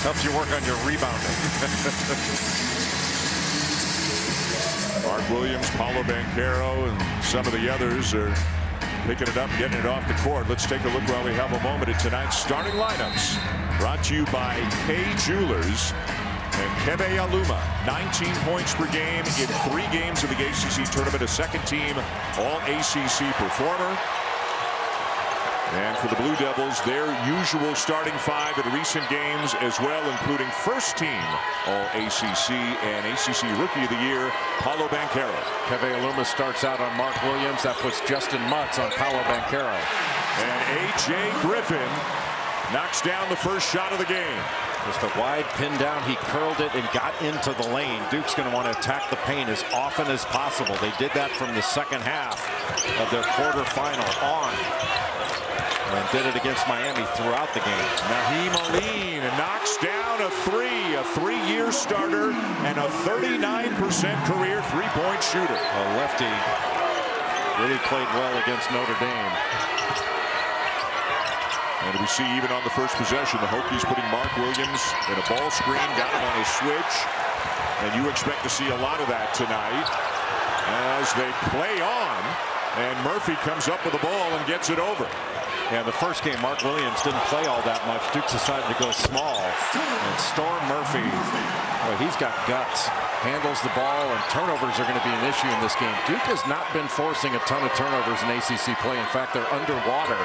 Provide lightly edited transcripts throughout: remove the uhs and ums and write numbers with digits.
Helps you work on your rebounding. Mark Williams, Paolo Banchero, and some of the others are picking it up, getting it off the court. Let's take a look while we have a moment at tonight's starting lineups. Brought to you by Kay Jewelers and Keve Aluma. 19 points per game in 3 games of the ACC tournament. A second-team All-ACC performer. And for the Blue Devils, their usual starting 5 in recent games as well, including first-team All-ACC and ACC Rookie of the Year, Paolo Banchero. Keve Aluma starts out on Mark Williams. That puts Justin Mutz on Paolo Banchero. And A.J. Griffin knocks down the first shot of the game. Just a wide pin down. He curled it and got into the lane. Duke's going to want to attack the paint as often as possible. They did that from the second half of their quarterfinal on. And did it against Miami throughout the game. Naheem Aline knocks down a 3-year starter and a 39% career three-point shooter. A lefty really played well against Notre Dame. And we see even on the first possession, the Hokies putting Mark Williams in a ball screen, got him on a switch. And you expect to see a lot of that tonight as they play on. And Murphy comes up with the ball and gets it over. Yeah, the first game, Mark Williams didn't play all that much. Duke decided to go small. And Storm Murphy, well, he's got guts. Handles the ball, and turnovers are going to be an issue in this game. Duke has not been forcing a ton of turnovers in ACC play. In fact, they're underwater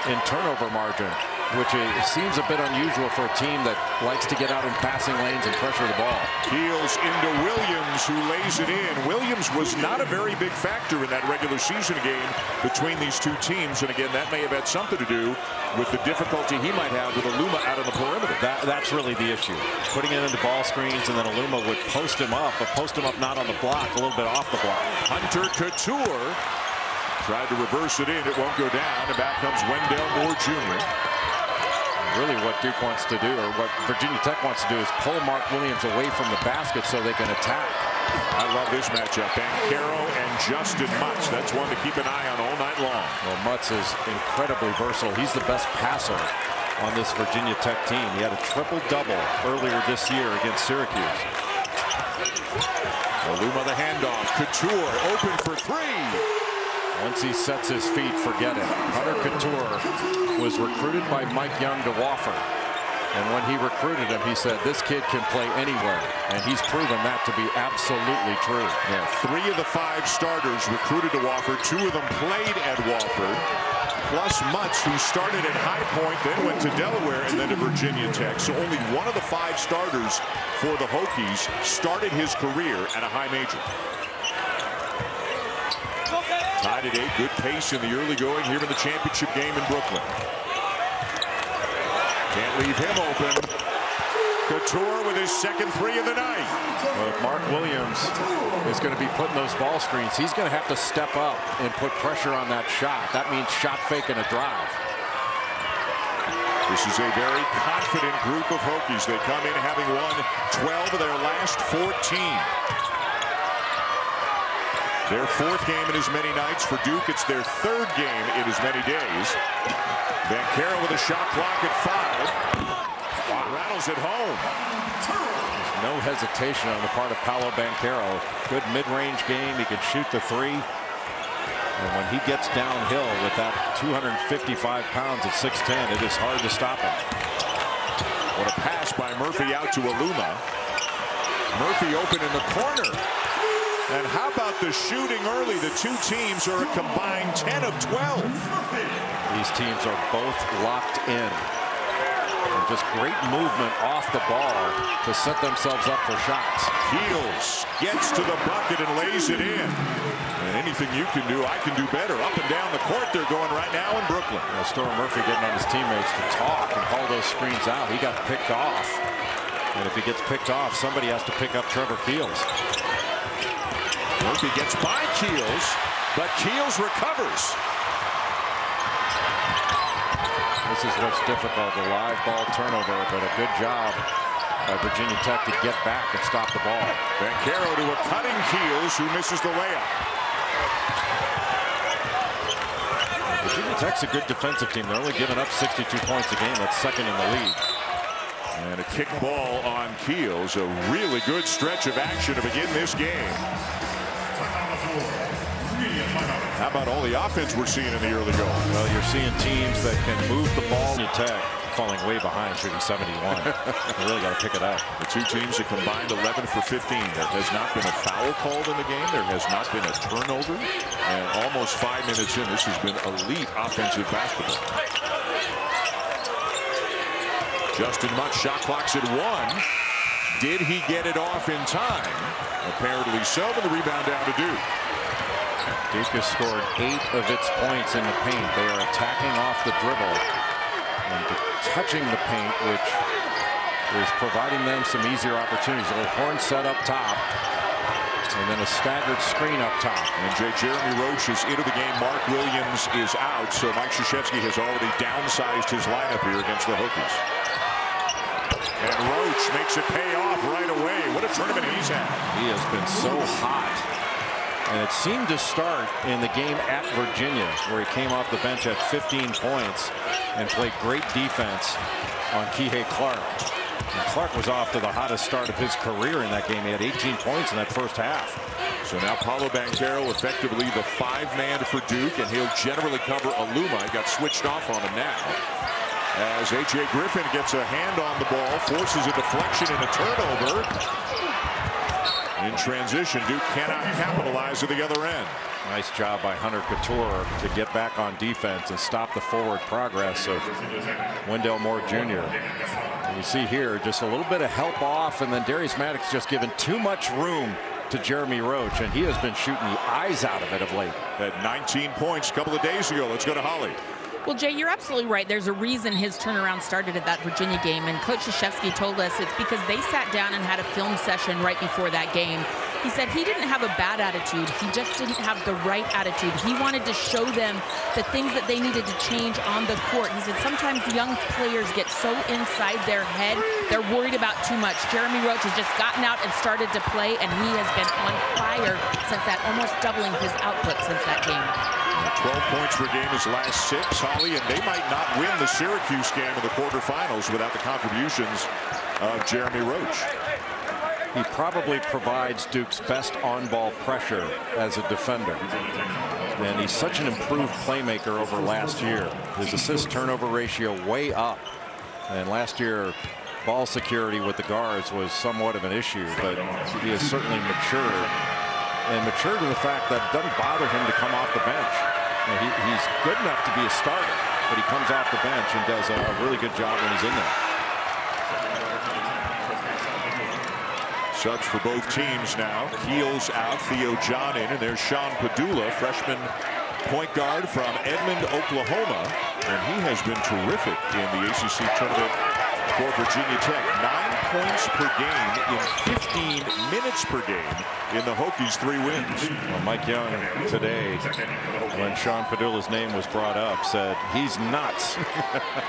in turnover margin, which seems a bit unusual for a team that likes to get out in passing lanes and pressure the ball. Keels into Williams, who lays it in. Williams was not a very big factor in that regular season game between these two teams. And again, that may have had something to do with the difficulty he might have with Aluma out on the perimeter. That's really the issue. Putting it into ball screens, and then Aluma would post him up, but post him up not on the block, a little bit off the block. Hunter Cattoor tried to reverse it in. It won't go down. And back comes Wendell Moore Jr. Really what Duke wants to do, or what Virginia Tech wants to do, is pull Mark Williams away from the basket so they can attack. I love this matchup. Banchero and Justin Mutz. That's one to keep an eye on all night long. Well, Mutz is incredibly versatile. He's the best passer on this Virginia Tech team. He had a triple-double earlier this year against Syracuse. Aluma the handoff. Cattoor open for 3. Once he sets his feet, forget it. Hunter Cattoor was recruited by Mike Young to Wofford. And when he recruited him, he said, this kid can play anywhere. And he's proven that to be absolutely true. Yeah, 3 of the 5 starters recruited to Wofford. 2 of them played at Wofford. Plus Mutz, who started at High Point, then went to Delaware, and then to Virginia Tech. So only 1 of the 5 starters for the Hokies started his career at a high major. Tied at 8, good pace in the early going here in the championship game in Brooklyn. Can't leave him open. Cattoor with his second 3 of the night. Well, if Mark Williams is going to be putting those ball screens, he's going to have to step up and put pressure on that shot. That means shot fake and a drive. This is a very confident group of Hokies. They come in having won 12 of their last 14. Their 4th game in as many nights. For Duke, it's their 3rd game in as many days. Banchero with a shot clock at 5. Rattles it home. There's no hesitation on the part of Paolo Banchero. Good mid-range game. He can shoot the 3. And when he gets downhill with that 255 pounds at 6'10", it is hard to stop him. What a pass by Murphy out to Aluma. Murphy open in the corner. And how about the shooting early? The 2 teams are a combined 10 of 12. These teams are both locked in. And just great movement off the ball to set themselves up for shots. Keels gets to the bucket and lays it in. And anything you can do, I can do better. Up and down the court they're going right now in Brooklyn. Well, Storm Murphy getting on his teammates to talk and call those screens out. He got picked off. And if he gets picked off, somebody has to pick up Trevor Keels. Murphy gets by Keels, but Keels recovers. This is what's difficult, a live ball turnover, but a good job by Virginia Tech to get back and stop the ball. Banchero to a cutting Keels, who misses the layup. Virginia Tech's a good defensive team. They're only giving up 62 points a game. That's 2nd in the league. And a kick ball on Keels. A really good stretch of action to begin this game. How about all the offense we're seeing in the early going? Well, you're seeing teams that can move the ball. Tech falling way behind, shooting 71. You really got to pick it up. The two teams have combined 11 for 15. There has not been a foul called in the game. There has not been a turnover. And almost 5 minutes in, this has been elite offensive basketball. Justin Much, shot clock's at 1. Did he get it off in time? Apparently so, but the rebound down to Duke. Duke has scored 8 of its points in the paint. They are attacking off the dribble and touching the paint, which is providing them some easier opportunities. A little horn set up top, and then a staggered screen up top. And Jeremy Roach is into the game. Mark Williams is out, so Mike Krzyzewski has already downsized his lineup here against the Hokies. And Roach makes it pay off right away. What a tournament he's had. He has been so hot. And it seemed to start in the game at Virginia, where he came off the bench at 15 points and played great defense on Keve Clark. And Clark was off to the hottest start of his career in that game. He had 18 points in that first half. So now Paolo Banchero effectively the 5-man for Duke, and he'll generally cover Aluma. He got switched off on him now. As A.J. Griffin gets a hand on the ball, forces a deflection and a turnover. In transition, Duke cannot capitalize at the other end. Nice job by Hunter Cattoor to get back on defense and stop the forward progress of Wendell Moore Jr. And you see here just a little bit of help off, and then Darius Maddox just given too much room to Jeremy Roach, and he has been shooting the eyes out of it of late. Had 19 points a couple of days ago. Let's go to Holly. Well, Jay, you're absolutely right. There's a reason his turnaround started at that Virginia game, and Coach Krzyzewski told us it's because they sat down and had a film session right before that game. He said he didn't have a bad attitude. He just didn't have the right attitude. He wanted to show them the things that they needed to change on the court. He said sometimes young players get so inside their head, they're worried about too much. Jeremy Roach has just gotten out and started to play, and he has been on fire since that, almost doubling his output since that game. 12 points per game his last 6, Holly, and they might not win the Syracuse game in the quarterfinals without the contributions of Jeremy Roach. He probably provides Duke's best on-ball pressure as a defender. And he's such an improved playmaker over last year. His assist-turnover ratio way up. And last year, ball security with the guards was somewhat of an issue, but he has certainly matured. And matured to the fact that it doesn't bother him to come off the bench. You know, he's good enough to be a starter, but he comes off the bench and does a really good job when he's in there. Subs for both teams now. Keels out, Theo John in, and there's Sean Padula, freshman point guard from Edmond, Oklahoma. And he has been terrific in the ACC tournament for Virginia Tech. 9 points per game in 15 minutes per game in the Hokies' 3 wins. Well, Mike Young today, when Sean Padula's name was brought up, said he's nuts,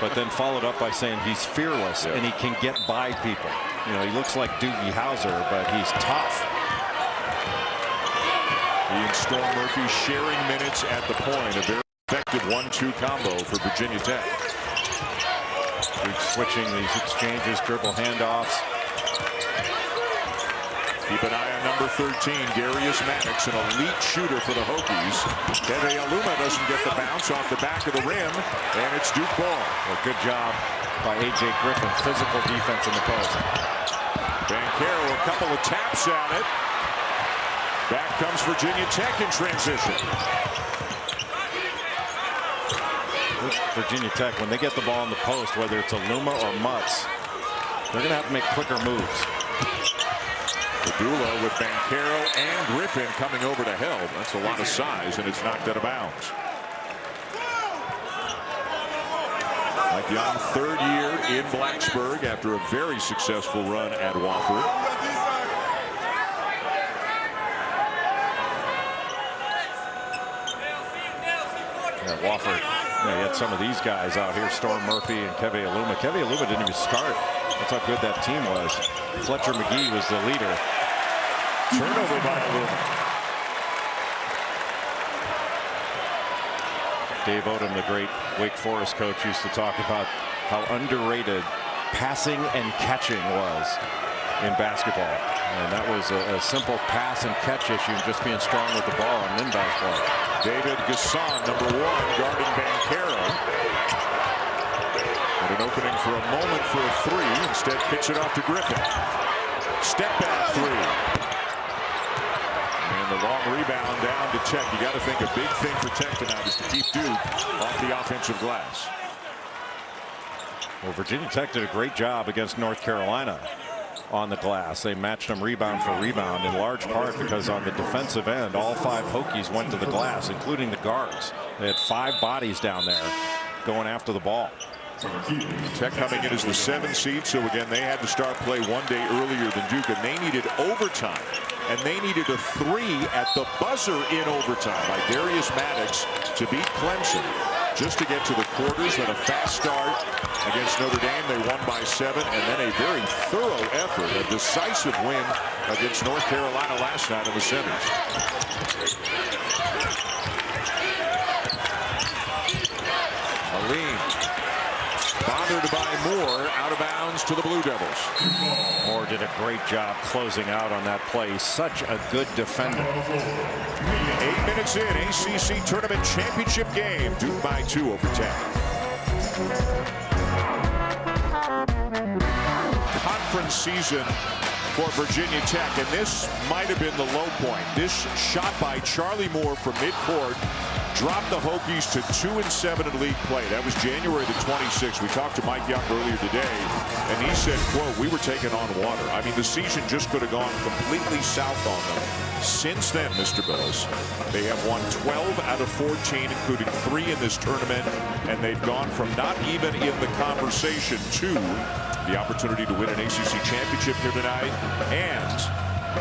but then followed up by saying he's fearless and he can get by people. You know, he looks like Doogie Howser, but he's tough. He and Storm Murphy sharing minutes at the point. A very effective 1-2 combo for Virginia Tech. Switching these exchanges, dribble handoffs. Keep an eye on number 13, Darius Maddox, an elite shooter for the Hokies. Keve Aluma doesn't get the bounce off the back of the rim, and it's Duke ball. Well, good job by A.J. Griffin. Physical defense in the post. Banchero, a couple of taps at it. Back comes Virginia Tech in transition. Virginia Tech, when they get the ball in the post, whether it's Aluma or Mutz, they're going to have to make quicker moves. Padula with Banchero and Griffin coming over to help. That's a lot of size, and it's knocked out of bounds. Mike Young, 3rd year in Blacksburg after a very successful run at Wofford. Yeah, Wofford. You had some of these guys out here, Storm Murphy and Keve Aluma. Keve Aluma didn't even start. That's how good that team was. Fletcher McGee was the leader. Turnover by Aluma. Dave Odom, the great Wake Forest coach, used to talk about how underrated passing and catching was in basketball. And that was a simple pass and catch issue, just being strong with the ball on an inbounds play. David Gasson, number 1, guarding Banchero. And an opening for a moment for a 3. Instead, kicks it off to Griffin. Step back 3. And the long rebound down to Tech. You got to think a big thing for Tech tonight is to keep Duke off the offensive glass. Well, Virginia Tech did a great job against North Carolina on the glass. They matched them rebound for rebound, in large part because on the defensive end, all 5 Hokies went to the glass, including the guards. They had 5 bodies down there going after the ball. Tech coming in as the 7th seed, so again they had to start play one day earlier than Duke, and they needed overtime, and they needed a 3 at the buzzer in overtime by Darius Maddox to beat Clemson, just to get to the quarters. Then a fast start against Notre Dame. They won by 7, and then a very thorough effort, a decisive win against North Carolina last night in the semis. Aline bothered by Moore, out of bounds to the Blue Devils. Moore did a great job closing out on that play. Such a good defender. 8 minutes in, ACC Tournament Championship game. Duke by 2 over Tech. Conference season for Virginia Tech, and this might have been the low point. This shot by Charlie Moore from midcourt dropped the Hokies to 2-7 in league play. That was January the 26th. We talked to Mike Young earlier today, and he said, quote, "We were taking on water." I mean, the season just could have gone completely south on them. Since then, Mr. Billis, they have won 12 out of 14, including 3 in this tournament, and they've gone from not even in the conversation to the opportunity to win an ACC championship here tonight, and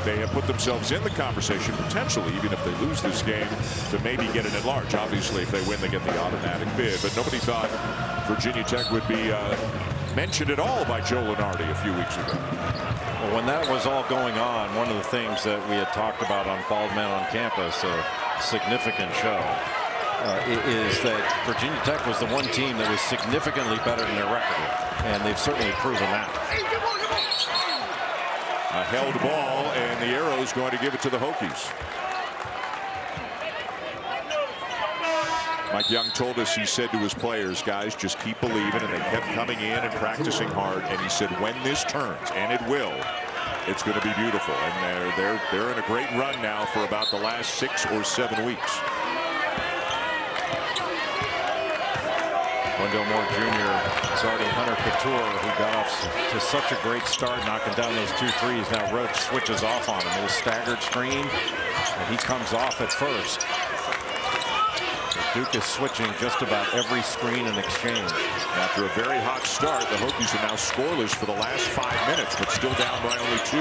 they have put themselves in the conversation, potentially, even if they lose this game, to maybe get it at large. Obviously, if they win, they get the automatic bid. But nobody thought Virginia Tech would be mentioned at all by Joe Lunardi a few weeks ago. Well, when that was all going on, one of the things that we had talked about on Bald Man on Campus, a significant show, is that Virginia Tech was the one team that was significantly better than their record, and they've certainly proven that. A held ball, and the Arrow's going to give it to the Hokies. Mike Young told us, he said to his players, guys, just keep believing, and they kept coming in and practicing hard, and he said, when this turns, and it will, it's going to be beautiful. And they're in a great run now for about the last 6 or 7 weeks. Wendell Moore Jr. guarding Hunter Cattoor, who got off to such a great start, knocking down those 2 threes. Now Roach switches off on him. A little staggered screen, and he comes off at first. Duke is switching just about every screen and exchange. After a very hot start, the Hokies are now scoreless for the last 5 minutes, but still down by only 2.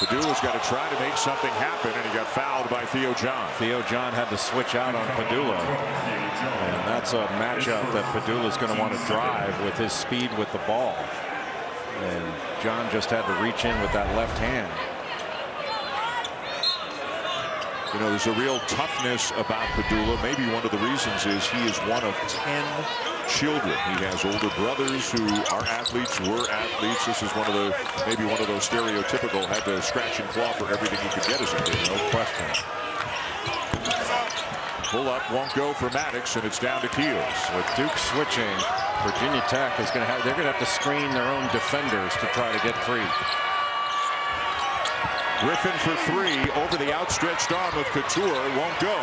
Padula's got to try to make something happen, and he got fouled by Theo John. Theo John had to switch out on Padula, and that's a matchup that Padula's going to want to drive with his speed with the ball. And John just had to reach in with that left hand. You know, there's a real toughness about Padula. Maybe one of the reasons is he is one of 10 children. He has older brothers who are athletes, were athletes. This is maybe one of those stereotypical, had to scratch and claw for everything he could get as a kid. No question. Pull up won't go for Maddox, and it's down to Keels. With Duke switching, Virginia Tech is going to have, they're going to have to screen their own defenders to try to get free. Griffin for 3 over the outstretched arm of Cattoor, won't go.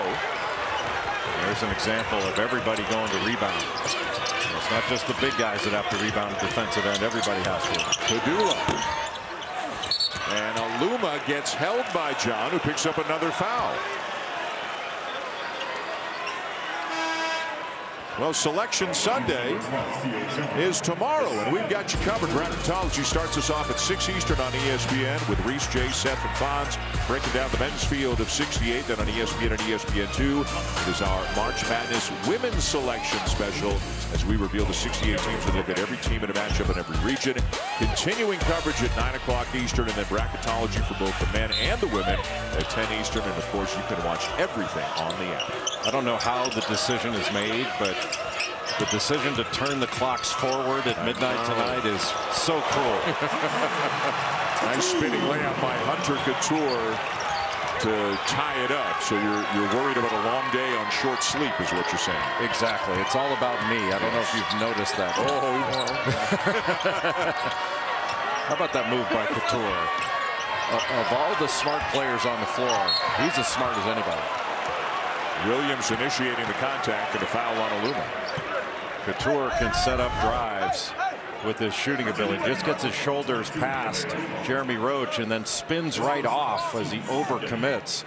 There's an example of everybody going to rebound. It's not just the big guys that have to rebound defensive end. Everybody has to. Padula. And Aluma gets held by John, who picks up another foul. Well, Selection Sunday is tomorrow, and we've got you covered. Bracketology starts us off at 6 Eastern on ESPN with Reese, Jay, Seth, and Fonz breaking down the men's field of 68. Then on ESPN and ESPN2, it is our March Madness Women's Selection Special as we reveal the 68 teams and look at every team in a matchup in every region. Continuing coverage at 9 o'clock Eastern, and then bracketology for both the men and the women at 10 Eastern. And, of course, you can watch everything on the app. I don't know how the decision is made, but The decision to turn the clocks forward at midnight tonight is so cruel. Nice spinning layup by Hunter Cattoor to tie it up. So you're worried about a long day on short sleep is what you're saying. Exactly. It's all about me. I don't know if you've noticed that. How about that move by Cattoor? Of all the smart players on the floor, he's as smart as anybody. Williams initiating the contact and a foul on Aluma. Cattoor can set up drives with his shooting ability. Just gets his shoulders past Jeremy Roach and then spins right off as he overcommits.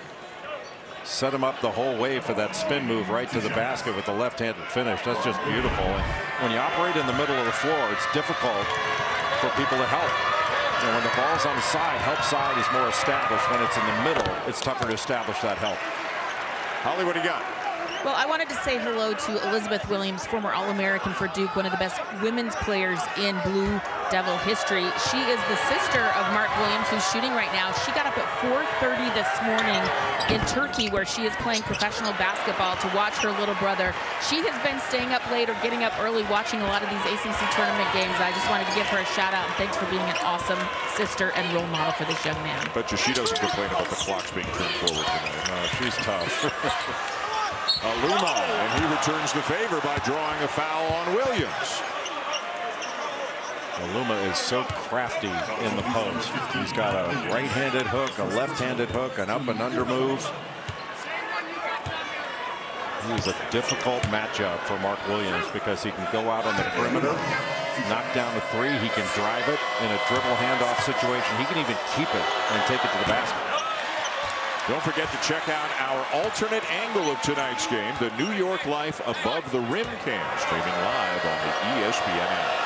Set him up the whole way for that spin move right to the basket with the left-handed finish. That's just beautiful. And when you operate in the middle of the floor, it's difficult for people to help. And when the ball's on the side, help side is more established. When it's in the middle, it's tougher to establish that help. Holly, what do you got? Well, I wanted to say hello to Elizabeth Williams, former All-American for Duke, one of the best women's players in Blue Devil history. She is the sister of Mark Williams, who's shooting right now. She got up at 4:30 this morning in Turkey, where she is playing professional basketball, to watch her little brother. She has been staying up late or getting up early watching a lot of these ACC tournament games. I just wanted to give her a shout out and thanks for being an awesome sister and role model for this young man. Bet you she doesn't complain about the clocks being turned forward tonight. No, she's tough. Aluma, and he returns the favor by drawing a foul on Williams. Aluma is so crafty in the post. He's got a right-handed hook, a left-handed hook, an up and under move. He's a difficult matchup for Mark Williams because he can go out on the perimeter, knock down a three. He can drive it in a dribble handoff situation. He can even keep it and take it to the basket. Don't forget to check out our alternate angle of tonight's game, the New York Life Above the Rim cam, streaming live on the ESPN app.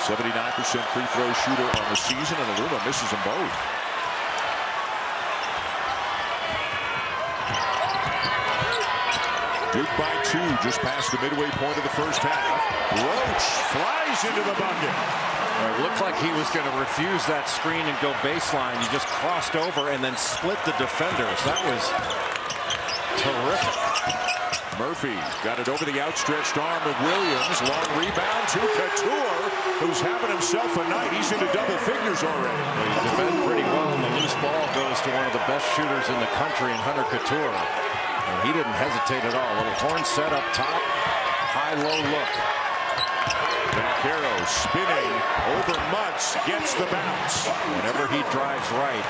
79% free throw shooter on the season, and Aluma misses them both. Duke by 2, just past the midway point of the first half. Roach flies into the bucket. It looked like he was going to refuse that screen and go baseline. He just crossed over and then split the defenders. That was terrific. Murphy got it over the outstretched arm of Williams. Long rebound to Cattoor, who's having himself a night. He's into double figures already. He defended pretty well, and the loose ball goes to one of the best shooters in the country in Hunter Cattoor. And he didn't hesitate at all. Little horn set up top, high-low look. Banchero spinning over Mutz, gets the bounce. Whenever he drives right,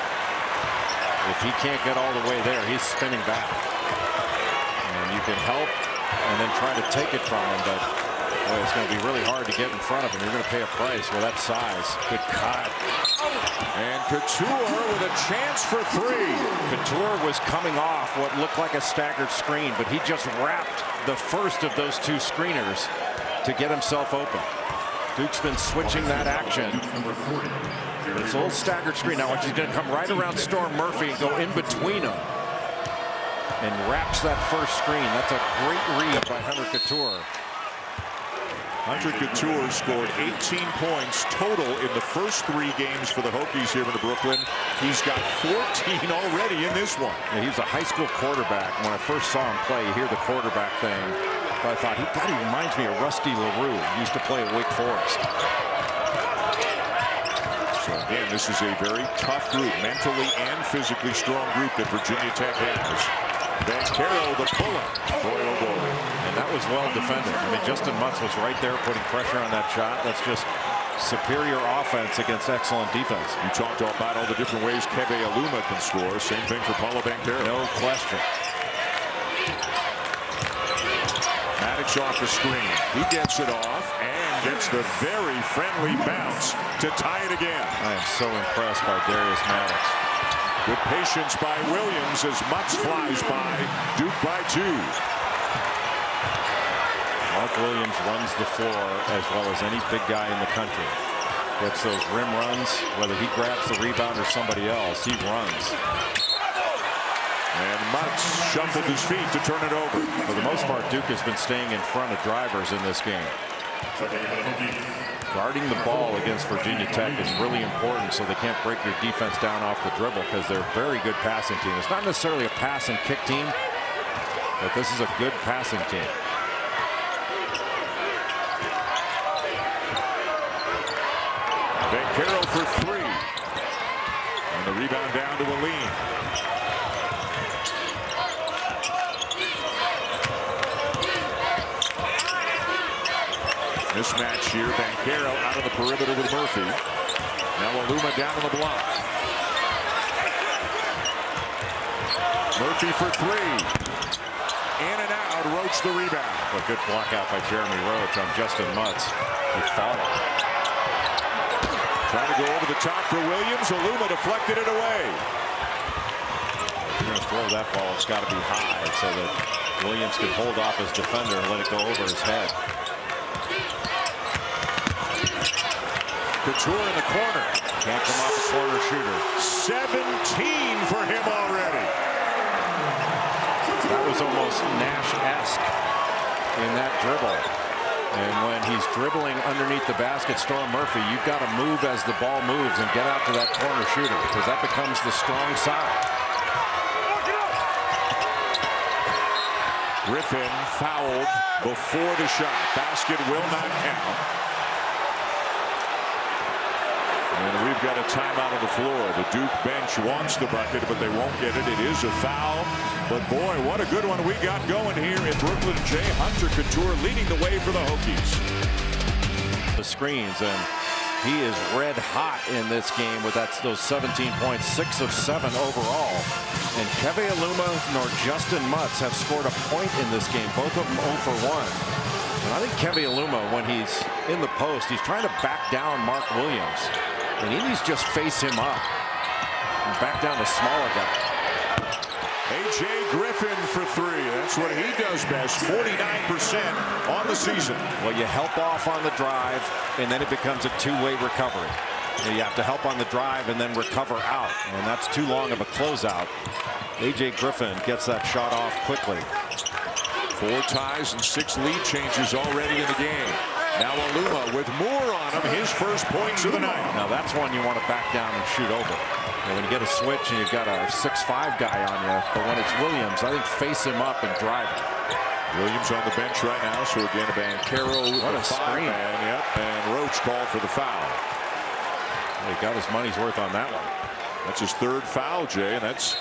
if he can't get all the way there, he's spinning back. And you can help and then try to take it from him, but boy, it's going to be really hard to get in front of him. You're going to pay a price with that size. Good cut. And Cattoor with a chance for three. Cattoor was coming off what looked like a staggered screen, but he just wrapped the first of those two screeners to get himself open. Duke's been switching that action. It's a little staggered screen. Now he's going to come right around Storm Murphy and go in between them and wraps that first screen. That's a great read by Hunter Cattoor. Hunter Cattoor scored 18 points total in the first 3 games for the Hokies here in Brooklyn. He's got 14 already in this one. Yeah, he was a high school quarterback. When I first saw him play, you hear the quarterback thing. But I thought, God, he reminds me of Rusty LaRue. He used to play at Wake Forest. So again, this is a very tough group, mentally and physically strong group that Virginia Tech has. Banchero, the puller. Boy, oh boy. And that was well defended. I mean, Justin Mutz was right there putting pressure on that shot. That's just superior offense against excellent defense. You talked about all the different ways Keve Aluma can score. Same thing for Paolo Banchero. No question. Maddox off the screen. He gets it off and gets the very friendly bounce to tie it again. I am so impressed by Darius Maddox. Good patience by Williams as Mutz flies by. Duke by 2. Mark Williams runs the floor as well as any big guy in the country. Gets those rim runs, whether he grabs the rebound or somebody else, he runs. And Mutz shuffled his feet to turn it over. For the most part, Duke has been staying in front of drivers in this game. Guarding the ball against Virginia Tech is really important so they can't break your defense down off the dribble because they're a very good passing team. It's not necessarily a pass and kick team, but this is a good passing team. Banchero for three. And the rebound down to Aluma. Mismatch here. Banchero out of the perimeter with Murphy. Now Aluma down on the block. Murphy for three. In and out. Roach the rebound. A good block out by Jeremy Roach on Justin Mutz. He fought it. Trying to go over the top for Williams. Aluma deflected it away. If you're going to throw that ball, it's got to be high so that Williams can hold off his defender and let it go over his head. Cattoor in the corner. Can't come off a corner shooter. 17 for him already. That was almost Nash-esque in that dribble. And when he's dribbling underneath the basket, Storm Murphy, you've got to move as the ball moves and get out to that corner shooter because that becomes the strong side. Griffin fouled before the shot. Basket will not count. And we've got a timeout on the floor. The Duke bench wants the bucket, but they won't get it. It is a foul. But boy, what a good one we got going here in Brooklyn. Jay Hunter Cattoor leading the way for the Hokies. The screens, and he is red hot in this game with those 17 points, 6 of 7 overall. And Keve Aluma nor Justin Mutz have scored a point in this game. Both of them 0 for 1. And I think Keve Aluma, when he's in the post, he's trying to back down Mark Williams. And he needs to just face him up and back down the smaller guy. A.J. Griffin for three. That's what he does best. 49% on the season. Well, you help off on the drive, and then it becomes a two-way recovery. You have to help on the drive and then recover out, and that's too long of a closeout. A.J. Griffin gets that shot off quickly. 4 ties and 6 lead changes already in the game. Now Aluma with Moore on him, his first points of the night. Now that's one you want to back down and shoot over. And when you get a switch and you've got a 6'5" guy on you, but when it's Williams, I think face him up and drive him. Williams on the bench right now, so again, Banchero, what a screen. Yep, and Roach called for the foul. He got his money's worth on that one. That's his 3rd foul, Jay, and that's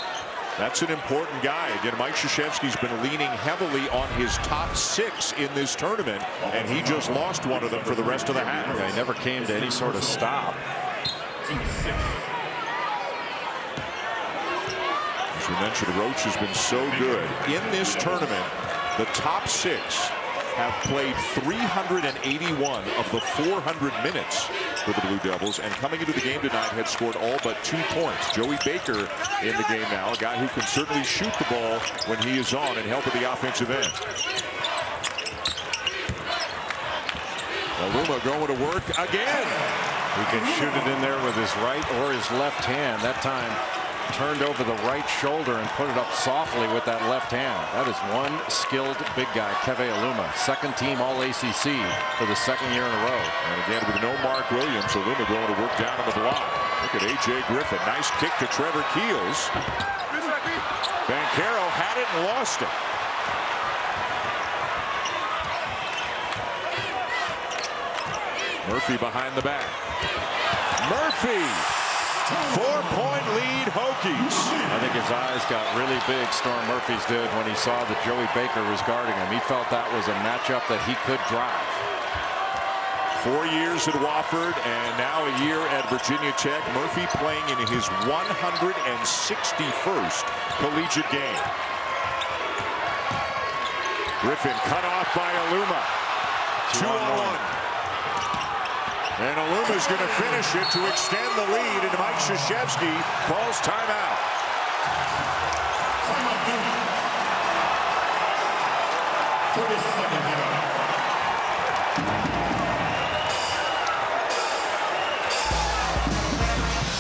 an important guy. Again, Mike Krzyzewski's been leaning heavily on his top 6 in this tournament, and he just lost one of them for the rest of the half. Yeah, he never came to any sort of stop. As we mentioned, Roach has been so good. In this tournament, the top 6 have played 381 of the 400 minutes for the Blue Devils, and coming into the game tonight had scored all but 2 points. Joey Baker in the game now, a guy who can certainly shoot the ball when he is on and help at the offensive end. Aluma going to work again. He can shoot it in there with his right or his left hand. That time turned over the right shoulder and put it up softly with that left hand. That is one skilled big guy, Keve Aluma, 2nd team All ACC for the 2nd year in a row. And again, with no Mark Williams, Aluma going to work down on the block. Look at A.J. Griffin. Nice kick to Trevor Keels. Banchero had it and lost it. Murphy behind the back. Murphy! 4-point lead, Hokies. I think his eyes got really big, Storm Murphy's did, when he saw that Joey Baker was guarding him. He felt that was a matchup that he could drive. 4 years at Wofford and now a year at Virginia Tech. Murphy playing in his 161st collegiate game. Griffin cut off by Aluma. 2-on-1. And Aluma's going to finish it to extend the lead, and Mike Krzyzewski calls timeout.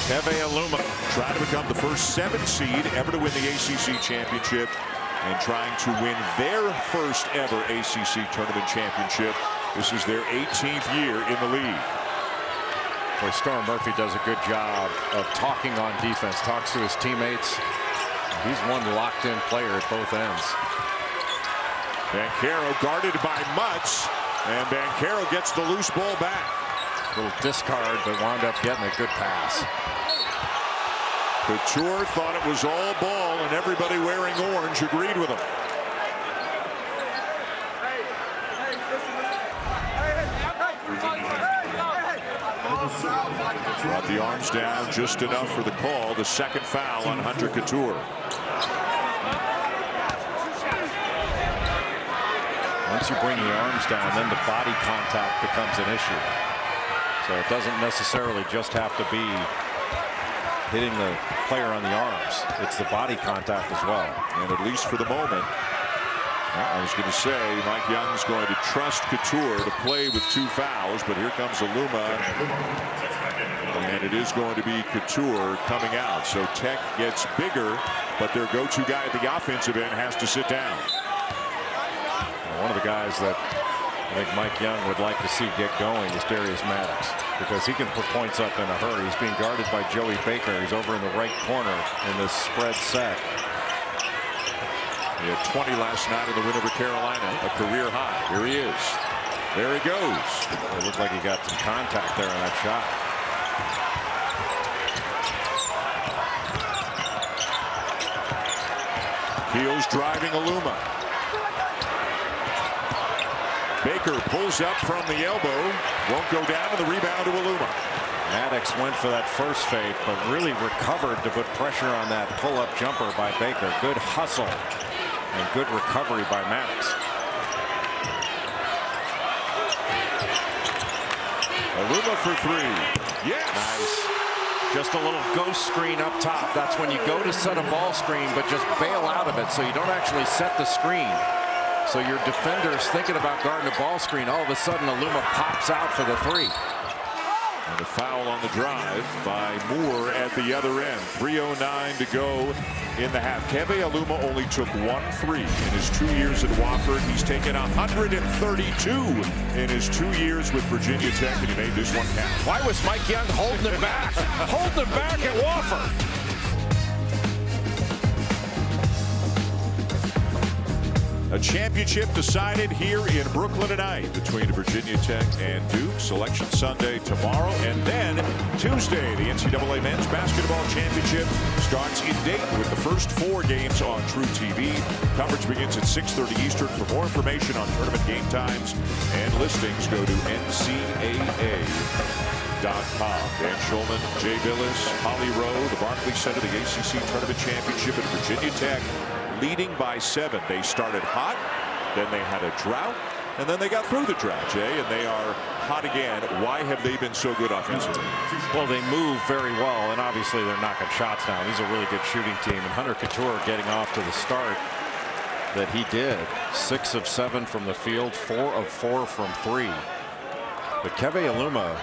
Keve Aluma trying to become the first 7 seed ever to win the ACC championship and trying to win their first ever ACC tournament championship. This is their 18th year in the league. Boy, Storm Murphy does a good job of talking on defense, talks to his teammates. He's one locked-in player at both ends. Banchero guarded by Mutz, and Banchero gets the loose ball back. Little discard, but wound up getting a good pass. Cattoor thought it was all ball, and everybody wearing orange agreed with him. Brought the arms down just enough for the call. The second foul on Hunter Cattoor. Once you bring the arms down, then the body contact becomes an issue. So it doesn't necessarily just have to be hitting the player on the arms. It's the body contact as well. And at least for the moment, I was going to say Mike Young's going to trust Cattoor to play with 2 fouls, but here comes Aluma, and it is going to be Cattoor coming out. So Tech gets bigger, but their go-to guy at the offensive end has to sit down. One of the guys that I think Mike Young would like to see get going is Darius Maddox, because he can put points up in a hurry. He's being guarded by Joey Baker. He's over in the right corner in this spread set. He had 20 last night in the win over Carolina, a career high. Here he is. There he goes. It looked like he got some contact there on that shot. Keels driving Aluma. Baker pulls up from the elbow. Won't go down, and the rebound to Aluma. Maddox went for that first fake, but really recovered to put pressure on that pull-up jumper by Baker. Good hustle and good recovery by Maddox. Aluma for 3. Yes. Nice. Just a little ghost screen up top. That's when you go to set a ball screen, but just bail out of it so you don't actually set the screen. So your defender's thinking about guarding a ball screen. All of a sudden, Aluma pops out for the 3. And a foul on the drive by Moore at the other end. 3:09 to go in the half. Keve Aluma only took 1 3 in his 2 years at Wofford. He's taken 132 in his 2 years with Virginia Tech, and he made this one count. Why was Mike Young holding him back? Holding him back at Wofford. A championship decided here in Brooklyn tonight between Virginia Tech and Duke. Selection Sunday tomorrow, and then Tuesday, the NCAA Men's Basketball Championship starts in Dayton with the first 4 games on True TV. Coverage begins at 6:30 Eastern. For more information on tournament game times and listings, go to ncaa.com. Dan Schulman, Jay Billis, Holly Rowe, the Barclays Center, the ACC Tournament Championship, and Virginia Tech leading by 7. They started hot, then they had a drought, and then they got through the drought, Jay, and they are hot again. Why have they been so good offensively? Well, they move very well, and obviously they're knocking shots down. He's a really good shooting team, and Hunter Cattoor getting off to the start that he did. 6 of 7 from the field, 4 of 4 from 3. But Keve Aluma,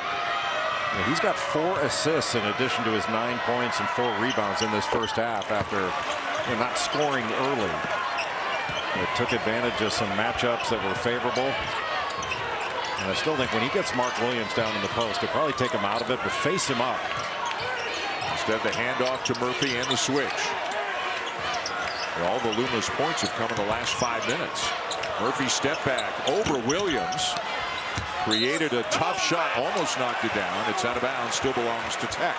he's got 4 assists in addition to his 9 points and 4 rebounds in this first half after not scoring early. It took advantage of some matchups that were favorable. And I still think when he gets Mark Williams down in the post, they'll probably take him out of it, but face him up. Instead, the handoff to Murphy and the switch. All of Aluma's points have come in the last 5 minutes. Murphy step back over Williams. Created a tough shot, almost knocked it down. It's out of bounds, still belongs to Tech.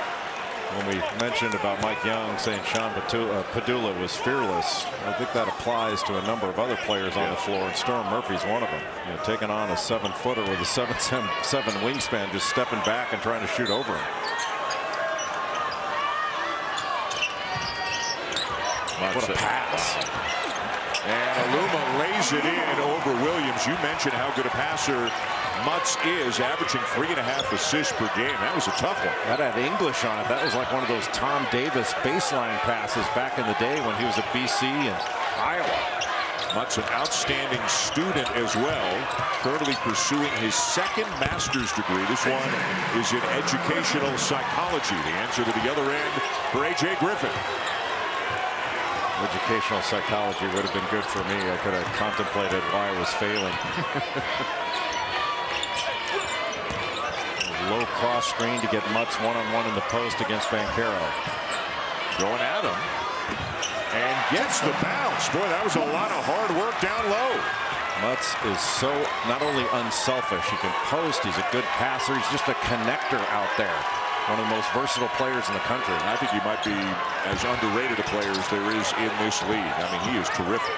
When we mentioned about Mike Young saying Sean Padula was fearless, I think that applies to a number of other players on the floor, and Storm Murphy's one of them. Taking on a 7-footer with a 7'7" wingspan, just stepping back and trying to shoot over him. What a pass. And Aluma lays it in over Williams. You mentioned how good a passer Mutz is, averaging 3.5 assists per game. That was a tough one. That had English on it. That was like one of those Tom Davis baseline passes back in the day when he was at BC and Iowa. Mutz, an outstanding student as well, currently pursuing his 2nd master's degree. This one is in educational psychology. The answer to the other end for A.J. Griffin. Educational psychology would have been good for me. I could have contemplated why I was failing. Low cross screen to get Mutz one-on-one in the post against Banchero. Going at him. And gets the bounce. Boy, that was a lot of hard work down low. Mutz is so not only unselfish, he can post, he's a good passer, he's just a connector out there. One of the most versatile players in the country. I think he might be as underrated a player as there is in this league. I mean, he is terrific.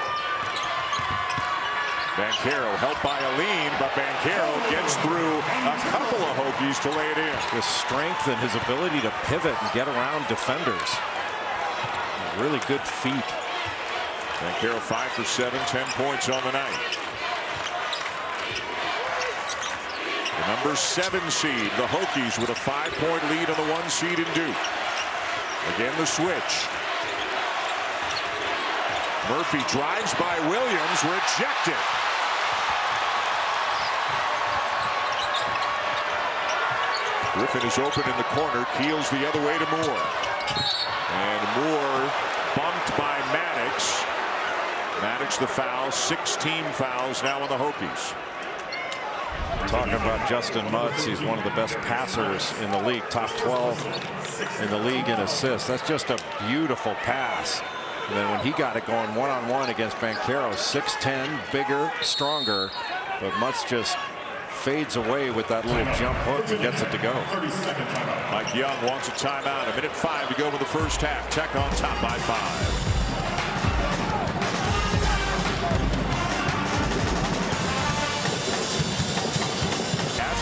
Banchero helped by Aline, but Banchero gets through a couple of Hokies to lay it in. His strength and his ability to pivot and get around defenders. Really good feet. Banchero 5 for 7, 10 points on the night. The number 7 seed, the Hokies, with a 5-point lead on the 1 seed in Duke. Again, the switch. Murphy drives by Williams, rejected. Griffin is open in the corner, keels the other way to Moore. And Moore bumped by Maddox. Maddox the foul, 16 fouls now on the Hokies. Talking about Justin Mutz, he's one of the best passers in the league, top 12 in the league in assists. That's just a beautiful pass. And then when he got it going one-on-one against Banchero, 6'10", bigger, stronger, but Mutz just fades away with that little jump hook and gets it to go. Mike Young wants a timeout. 1:05 to go in the first half. Tech on top by 5.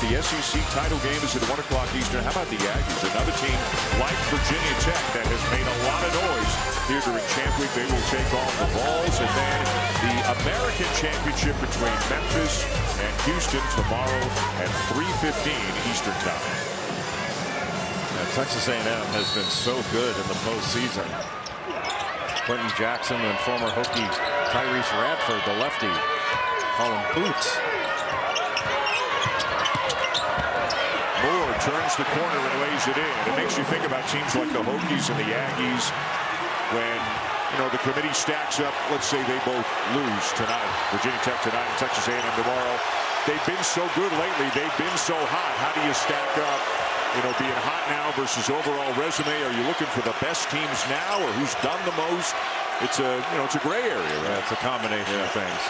The SEC title game is at 1 o'clock Eastern. How about the Aggies? Another team like Virginia Tech that has made a lot of noise here during Champ Week. They will take on the Vols, and then the American Championship between Memphis and Houston tomorrow at 3:15 Eastern Time. Now, Texas A&M has been so good in the postseason. Quentin Jackson and former Hokie Tyrese Radford, the lefty, call him Boots. Moore turns the corner and lays it in. It makes you think about teams like the Hokies and the Aggies when, you know, the committee stacks up. Let's say they both lose tonight. Virginia Tech tonight and Texas A&M tomorrow. They've been so good lately. They've been so hot. How do you stack up, you know, being hot now versus overall resume? Are you looking for the best teams now or who's done the most? It's a, you know, it's a gray area. Right? Yeah, it's a combination of things.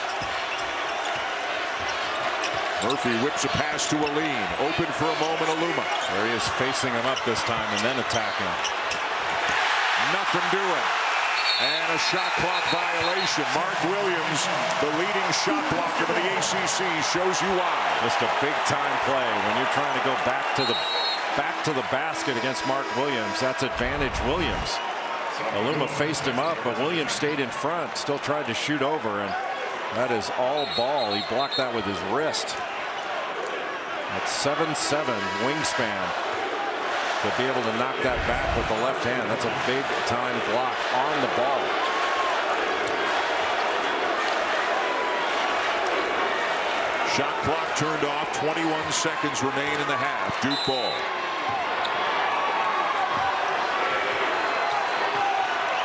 Murphy whips a pass to Aline. Open for a moment, Aluma. There he is, facing him up this time and then attacking him. Nothing doing. And a shot clock violation. Mark Williams, the leading shot blocker in the ACC, shows you why. Just a big-time play when you're trying to go back to the basket against Mark Williams. That's advantage Williams. Aluma faced him up, but Williams stayed in front, still tried to shoot over, and that is all ball. He blocked that with his wrist. At 7'7" wingspan, to be able to knock that back with the left hand. That's a big time block on the ball. Shot clock turned off. 21 seconds remain in the half. Duke ball.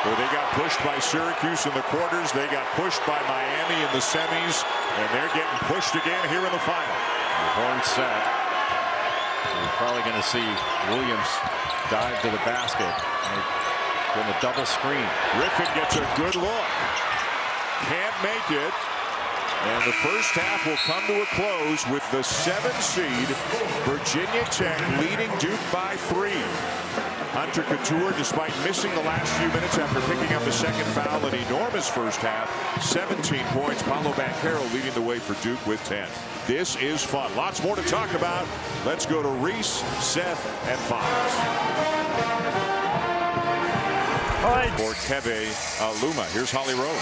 Well, they got pushed by Syracuse in the quarters. They got pushed by Miami in the semis, and they're getting pushed again here in the final. The horn set. You're probably going to see Williams dive to the basket. Getting a double screen. Griffin gets a good look. Can't make it. And the first half will come to a close with the 7 seed Virginia Tech leading Duke by 3. Hunter Cattoor, despite missing the last few minutes after picking up a second foul, an enormous first half, 17 points. Paolo Banchero leading the way for Duke with 10. This is fun. Lots more to talk about. Let's go to Reese, Seth, and Fox. For Keve Aluma, here's Holly Rowe.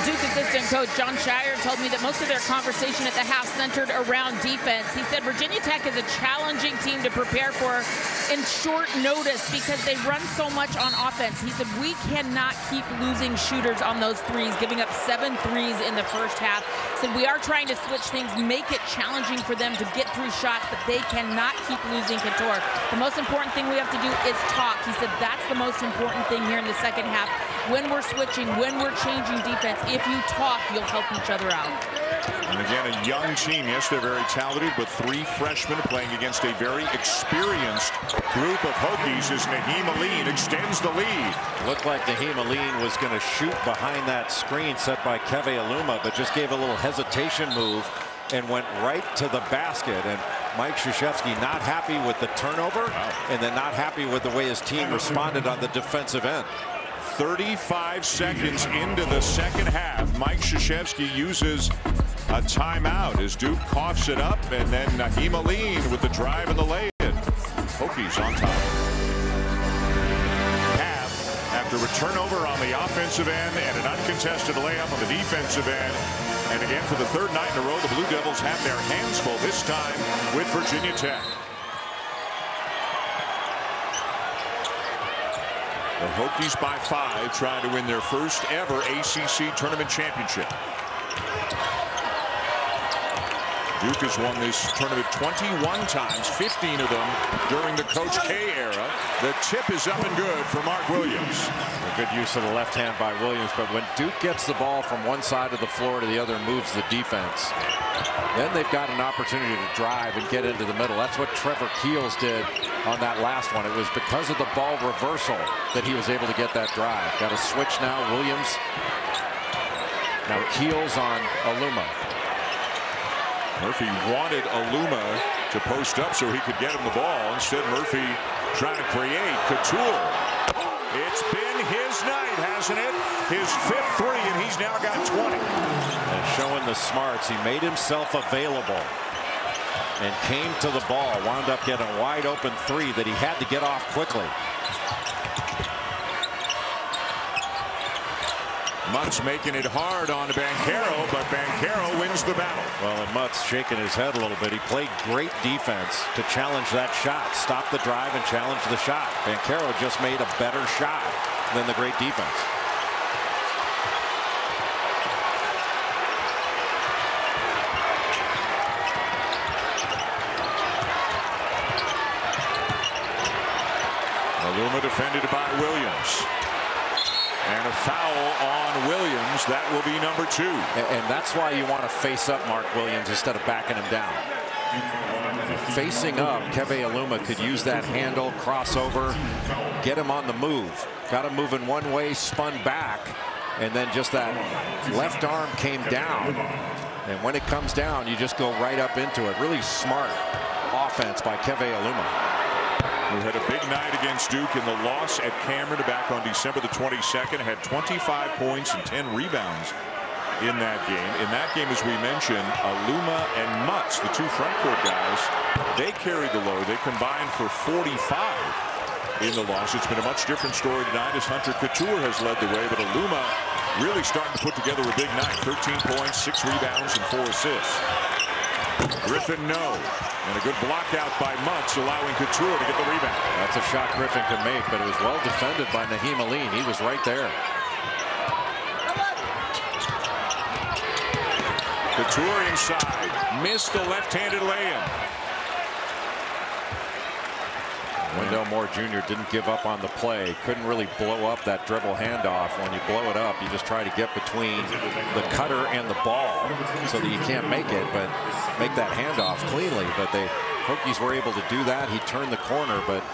Duke assistant coach John Shire told me that most of their conversation at the half centered around defense. He said Virginia Tech is a challenging team to prepare for in short notice because they run so much on offense. He said we cannot keep losing shooters on those threes, giving up 7 threes in the first half. He said we are trying to switch things, make it challenging for them to get through shots, but they cannot keep losing Cattoor. The most important thing we have to do is talk. He said that's the most important thing here in the second half. When we're switching, when we're changing defense, if you talk, you'll help each other out. And again, a young team. Yes, they're very talented, but 3 freshmen playing against a very experienced group of Hokies as Naheem Aline extends the lead. Looked like Naheem Aline was going to shoot behind that screen set by Keve Aluma, but just gave a little hesitation move and went right to the basket. And Mike Krzyzewski not happy with the turnover, and then not happy with the way his team responded on the defensive end. 35 seconds into the second half, Mike Krzyzewski uses a timeout as Duke coughs it up, and then Naheem Aline with the drive and the lay-in. Hokies on top. Half after a turnover on the offensive end and an uncontested layup on the defensive end. And again, for the third night in a row, the Blue Devils have their hands full, this time with Virginia Tech. The Hokies by 5 trying to win their first ever ACC tournament championship. Duke has won this tournament 21 times, 15 of them during the Coach K era. The tip is up and good for Mark Williams. A good use of the left hand by Williams, but when Duke gets the ball from one side of the floor to the other, moves the defense, then they've got an opportunity to drive and get into the middle. That's what Trevor Keels did on that last one. It was because of the ball reversal that he was able to get that drive. Got a switch now. Williams. Now Keels on Aluma. Murphy wanted Aluma to post up so he could get him the ball. Instead, Murphy trying to create. Cattoor. It's been his night, hasn't it? His 5th 3, and he's now got 20. And showing the smarts, he made himself available and came to the ball. Wound up getting a wide open 3 that he had to get off quickly. Mutz making it hard on Banchero, but Banchero wins the battle. Well, and Mutz shaking his head a little bit. He played great defense to challenge that shot, stop the drive and challenge the shot. Banchero just made a better shot than the great defense. Aluma defended by Williams. And a foul on Williams. That will be number 2. And that's why you want to face up Mark Williams instead of backing him down. Facing up, Keve Aluma could use that handle, crossover, get him on the move. Got him moving one way, spun back, and then just that left arm came down. And when it comes down, you just go right up into it. Really smart offense by Keve Aluma. Who had a big night against Duke in the loss at Cameron back on December the 22nd. Had 25 points and 10 rebounds in that game. In that game, as we mentioned, Aluma and Mutz, the 2 front court guys, they carried the load. They combined for 45 in the loss. It's been a much different story tonight as Hunter Cattoor has led the way, but Aluma really starting to put together a big night. 13 points, 6 rebounds, and 4 assists. Griffin, no. And a good block out by Mutz, allowing Cattoor to get the rebound. That's a shot Griffin can make, but it was well defended by Naheem Aline. He was right there. Cattoor inside. Missed the left-handed lay-in. Wendell Moore Jr. didn't give up on the play. Couldn't really blow up that dribble handoff. When you blow it up, you just try to get between the cutter and the ball so that you can't make it, but make that handoff cleanly. But the Hokies were able to do that. He turned the corner, but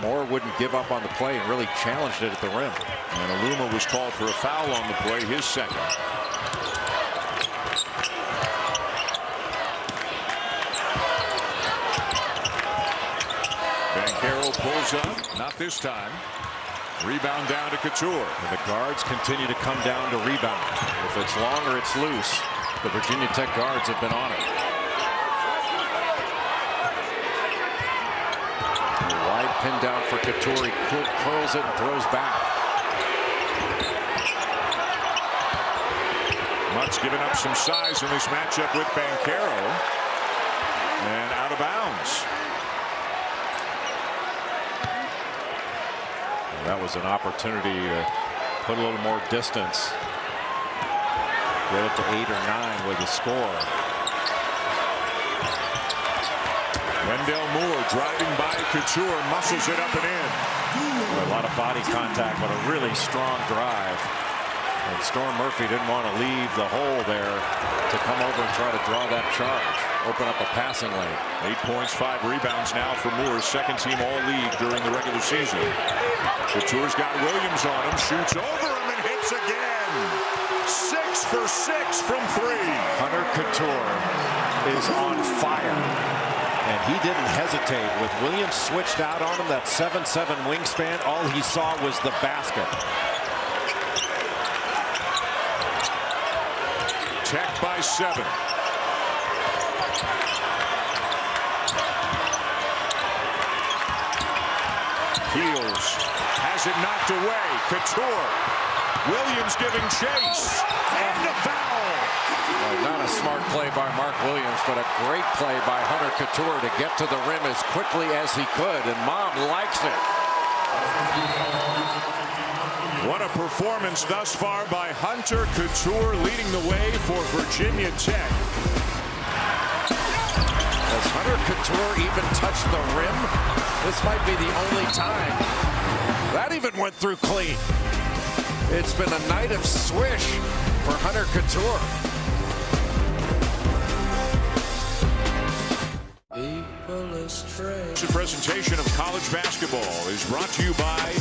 Moore wouldn't give up on the play and really challenged it at the rim. And Aluma was called for a foul on the play, his second. Banchero pulls up, not this time. Rebound down to Cattoor. And the guards continue to come down to rebound. If it's long or it's loose, the Virginia Tech guards have been on it. A wide pin down for Cattoor. He curls it and throws back. Mutz giving up some size in this matchup with Banchero. And out of bounds. That was an opportunity to put a little more distance. Get it to 8 or 9 with a score. Wendell Moore driving by Cattoor muscles it up and in. A lot of body contact, but a really strong drive. And Storm Murphy didn't want to leave the hole there to come over and try to draw that charge. Open up a passing lane. 8 points, 5 rebounds now for Moore. Second team all-league during the regular season. Cattoor's got Williams on him. Shoots over him and hits again. 6 for 6 from 3. Hunter Cattoor is on fire. And he didn't hesitate. With Williams switched out on him, that 7'7" wingspan, all he saw was the basket. Tech by 7. Heels has it knocked away. Cattoor. Williams giving chase. And a foul. Not a smart play by Mark Williams, but a great play by Hunter Cattoor to get to the rim as quickly as he could. And Mom likes it. What a performance thus far by Hunter Cattoor, leading the way for Virginia Tech. Has Hunter Cattoor even touched the rim? This might be the only time. That even went through clean. It's been a night of swish for Hunter Cattoor. The presentation of college basketball is brought to you by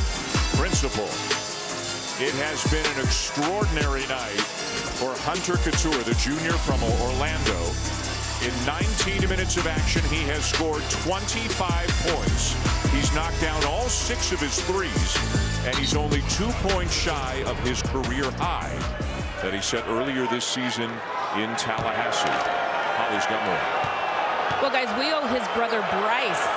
Principal. It has been an extraordinary night for Hunter Cattoor, the junior from Orlando. In 19 minutes of action, he has scored 25 points. He's knocked down all 6 of his threes, and he's only 2 points shy of his career high that he set earlier this season in Tallahassee. Holly's got more. Well, guys, we owe his brother Bryce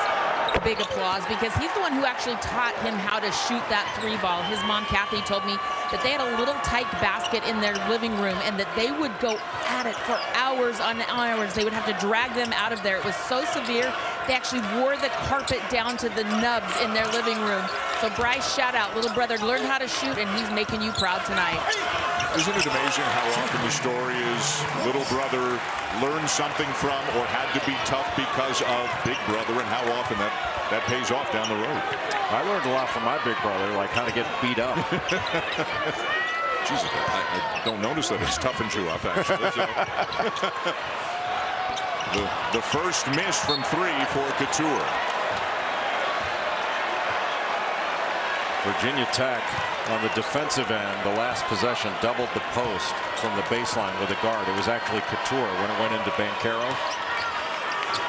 a big applause because he's the one who actually taught him how to shoot that 3-ball. His mom, Kathy, told me that they had a little tight basket in their living room and that they would go at it for hours on hours. They would have to drag them out of there. It was so severe, they actually wore the carpet down to the nubs in their living room. So Bryce, shout out. Little brother learned how to shoot, and he's making you proud tonight. Isn't it amazing how often the story is little brother learned something from or had to be tough because of big brother, and how often that pays off down the road. I learned a lot from my big brother, like how to get beat up. Jesus, I don't notice that it's tough and chew up, actually. So. the first miss from 3 for Cattoor. Virginia Tech on the defensive end, the last possession, doubled the post from the baseline with a guard. It was actually Cattoor when it went into Banchero.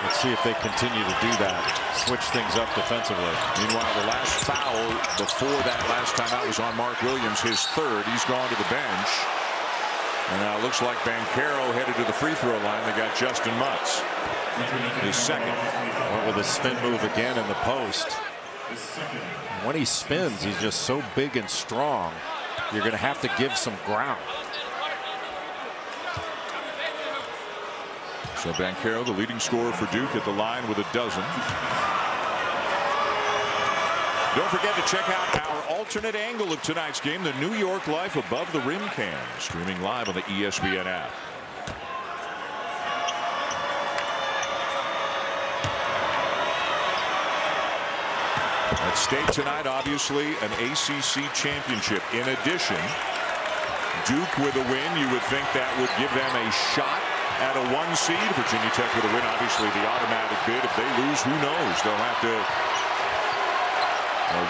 Let's see if they continue to do that. Switch things up defensively. Meanwhile, the last foul before that last time out was on Mark Williams, his 3rd. He's gone to the bench. And now it looks like Banchero headed to the free throw line. They got Justin Mutz, his 2nd. Went with a spin move again in the post. When he spins, he's just so big and strong. You're going to have to give some ground. So Banchero, the leading scorer for Duke, at the line with a dozen. Don't forget to check out our alternate angle of tonight's game, the New York Life Above the Rim Cam, streaming live on the ESPN app. At stake tonight, obviously, an ACC championship. In addition, Duke with a win, you would think that would give them a shot at a 1 seed. Virginia Tech with a win, obviously the automatic bid. If they lose, who knows? They'll have to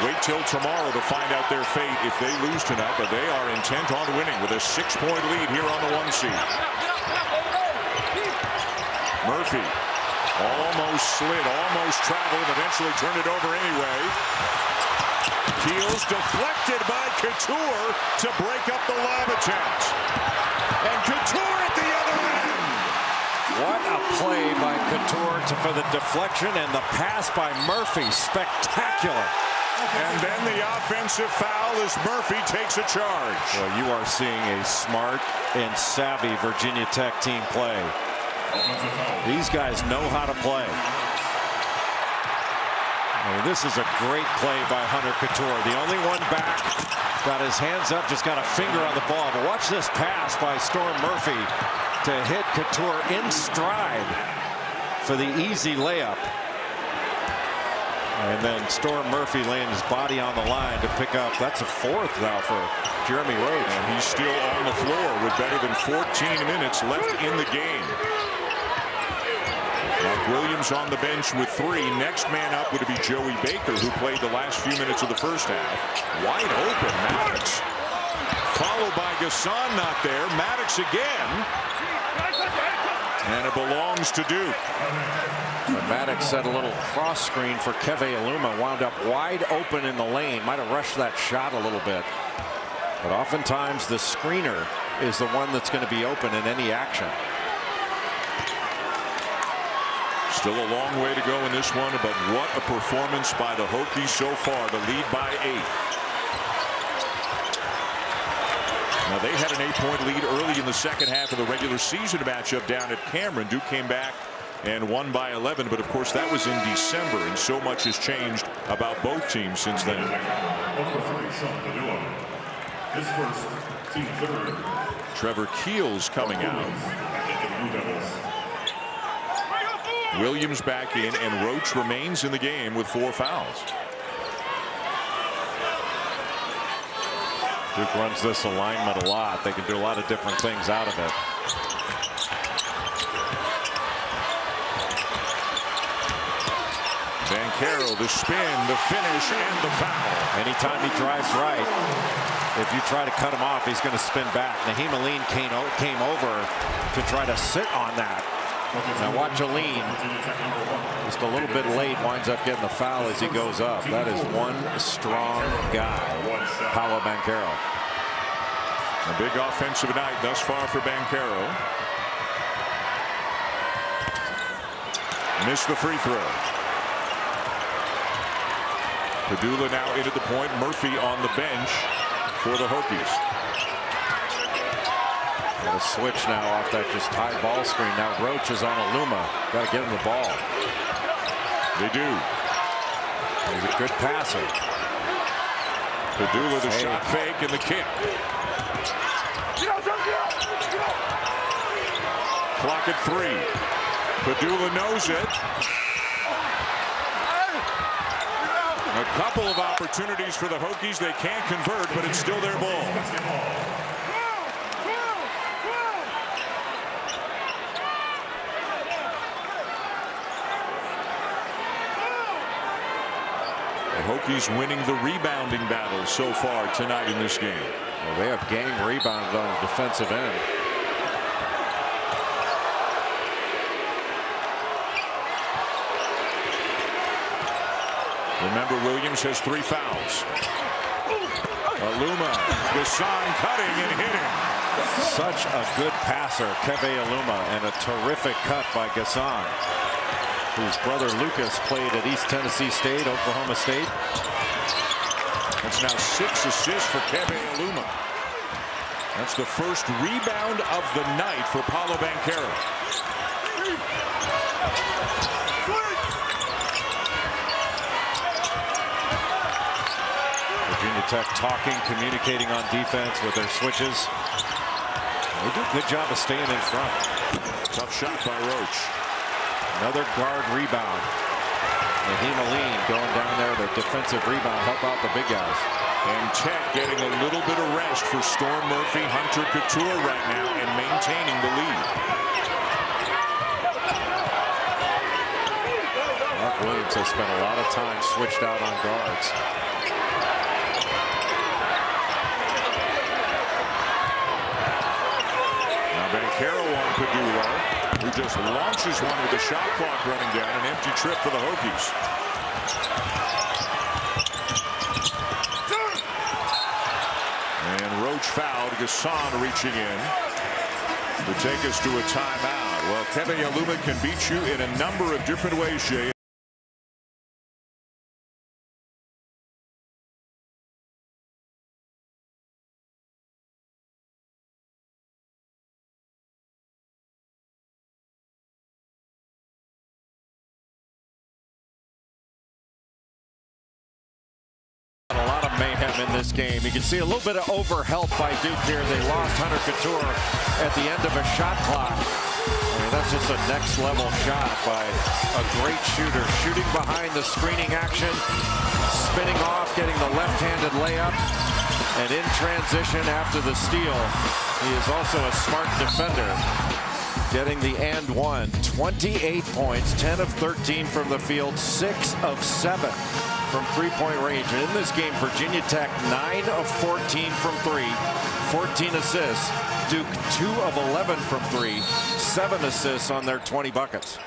wait till tomorrow to find out their fate if they lose tonight, but they are intent on winning with a 6-point lead here on the 1 seed. Murphy almost slid, almost traveled, eventually turned it over anyway. Heels deflected by Cattoor to break up the lob attempt. And Cattoor at the other end. What a play by Cattoor for the deflection, and the pass by Murphy. Spectacular. And then the offensive foul as Murphy takes a charge. Well, you are seeing a smart and savvy Virginia Tech team play. These guys know how to play. I mean, this is a great play by Hunter Cattoor. The only one back. Got his hands up, just got a finger on the ball. But watch this pass by Storm Murphy to hit Cattoor in stride for the easy layup. And then Storm Murphy laying his body on the line to pick up. That's a fourth now for Jeremy Roach. And he's still on the floor with better than 14 minutes left in the game. Mark Williams on the bench with 3. Next man up would be Joey Baker, who played the last few minutes of the first half. Wide open, Maddox. Followed by Gasson, not there. Maddox again. And it belongs to Duke. Maddox set a little cross screen for Keve Aluma. Wound up wide open in the lane. Might have rushed that shot a little bit. But oftentimes the screener is the one that's going to be open in any action. Still a long way to go in this one, but what a performance by the Hokies so far to lead by 8. Now they had an 8-point lead early in the second half of the regular season matchup down at Cameron. Duke came back and won by 11, but of course that was in December, and so much has changed about both teams since then. Trevor Keels coming out. Williams back in, and Roach remains in the game with 4 fouls. Duke runs this alignment a lot. They can do a lot of different things out of it. Banchero, the spin, the finish, and the foul. Anytime he drives right, if you try to cut him off, he's going to spin back. Naheem Aline came over to try to sit on that. Now watch Aline, just a little bit late, winds up getting the foul as he goes up. That is one strong guy, Paolo Banchero. A big offensive night thus far for Banchero. Missed the free throw. Padula now into the point. Murphy on the bench for the Hokies. Got a switch now off that just high ball screen. Now Roach is on Aluma. Got to get him the ball. They do. He's a good passer. Padula the shot fake and the kick. Clock at 3. Padula knows it. A couple of opportunities for the Hokies. They can't convert, but it's still their ball. Hokies winning the rebounding battle so far tonight in this game. Well, they have gang rebounded on the defensive end. Remember, Williams has 3 fouls. Aluma, Gasson cutting and hitting. Such a good passer, Keve Aluma, and a terrific cut by Gasson, whose brother Lucas played at East Tennessee State, Oklahoma State. That's now 6 assists for Keve Aluma. That's the first rebound of the night for Paolo Banchero. Virginia Tech talking, communicating on defense with their switches. They do a good job of staying in front. Tough shot by Roach. Another guard rebound. Naheem Aline going down there, the defensive rebound, help out the big guys. And Tech getting a little bit of rest for Storm Murphy, Hunter Cattoor right now, and maintaining the lead. Mark Williams has spent a lot of time switched out on guards. Now Banchero on Padula, who just launches one with the shot clock running down. An empty trip for the Hokies. And Roach fouled. Gasson reaching in to take us to a timeout. Well, Keve Aluma can beat you in a number of different ways, Jay. Mayhem in this game. You can see a little bit of overhelp by Duke here. They lost Hunter Cattoor at the end of a shot clock. That's just a next level shot by a great shooter. Shooting behind the screening action, spinning off, getting the left-handed layup, and in transition after the steal. He is also a smart defender, getting the and one. 28 points, 10 of 13 from the field, 6 of 7 from three-point range. And in this game, Virginia Tech 9 of 14 from 3, 14 assists. Duke 2 of 11 from 3, 7 assists on their 20 buckets.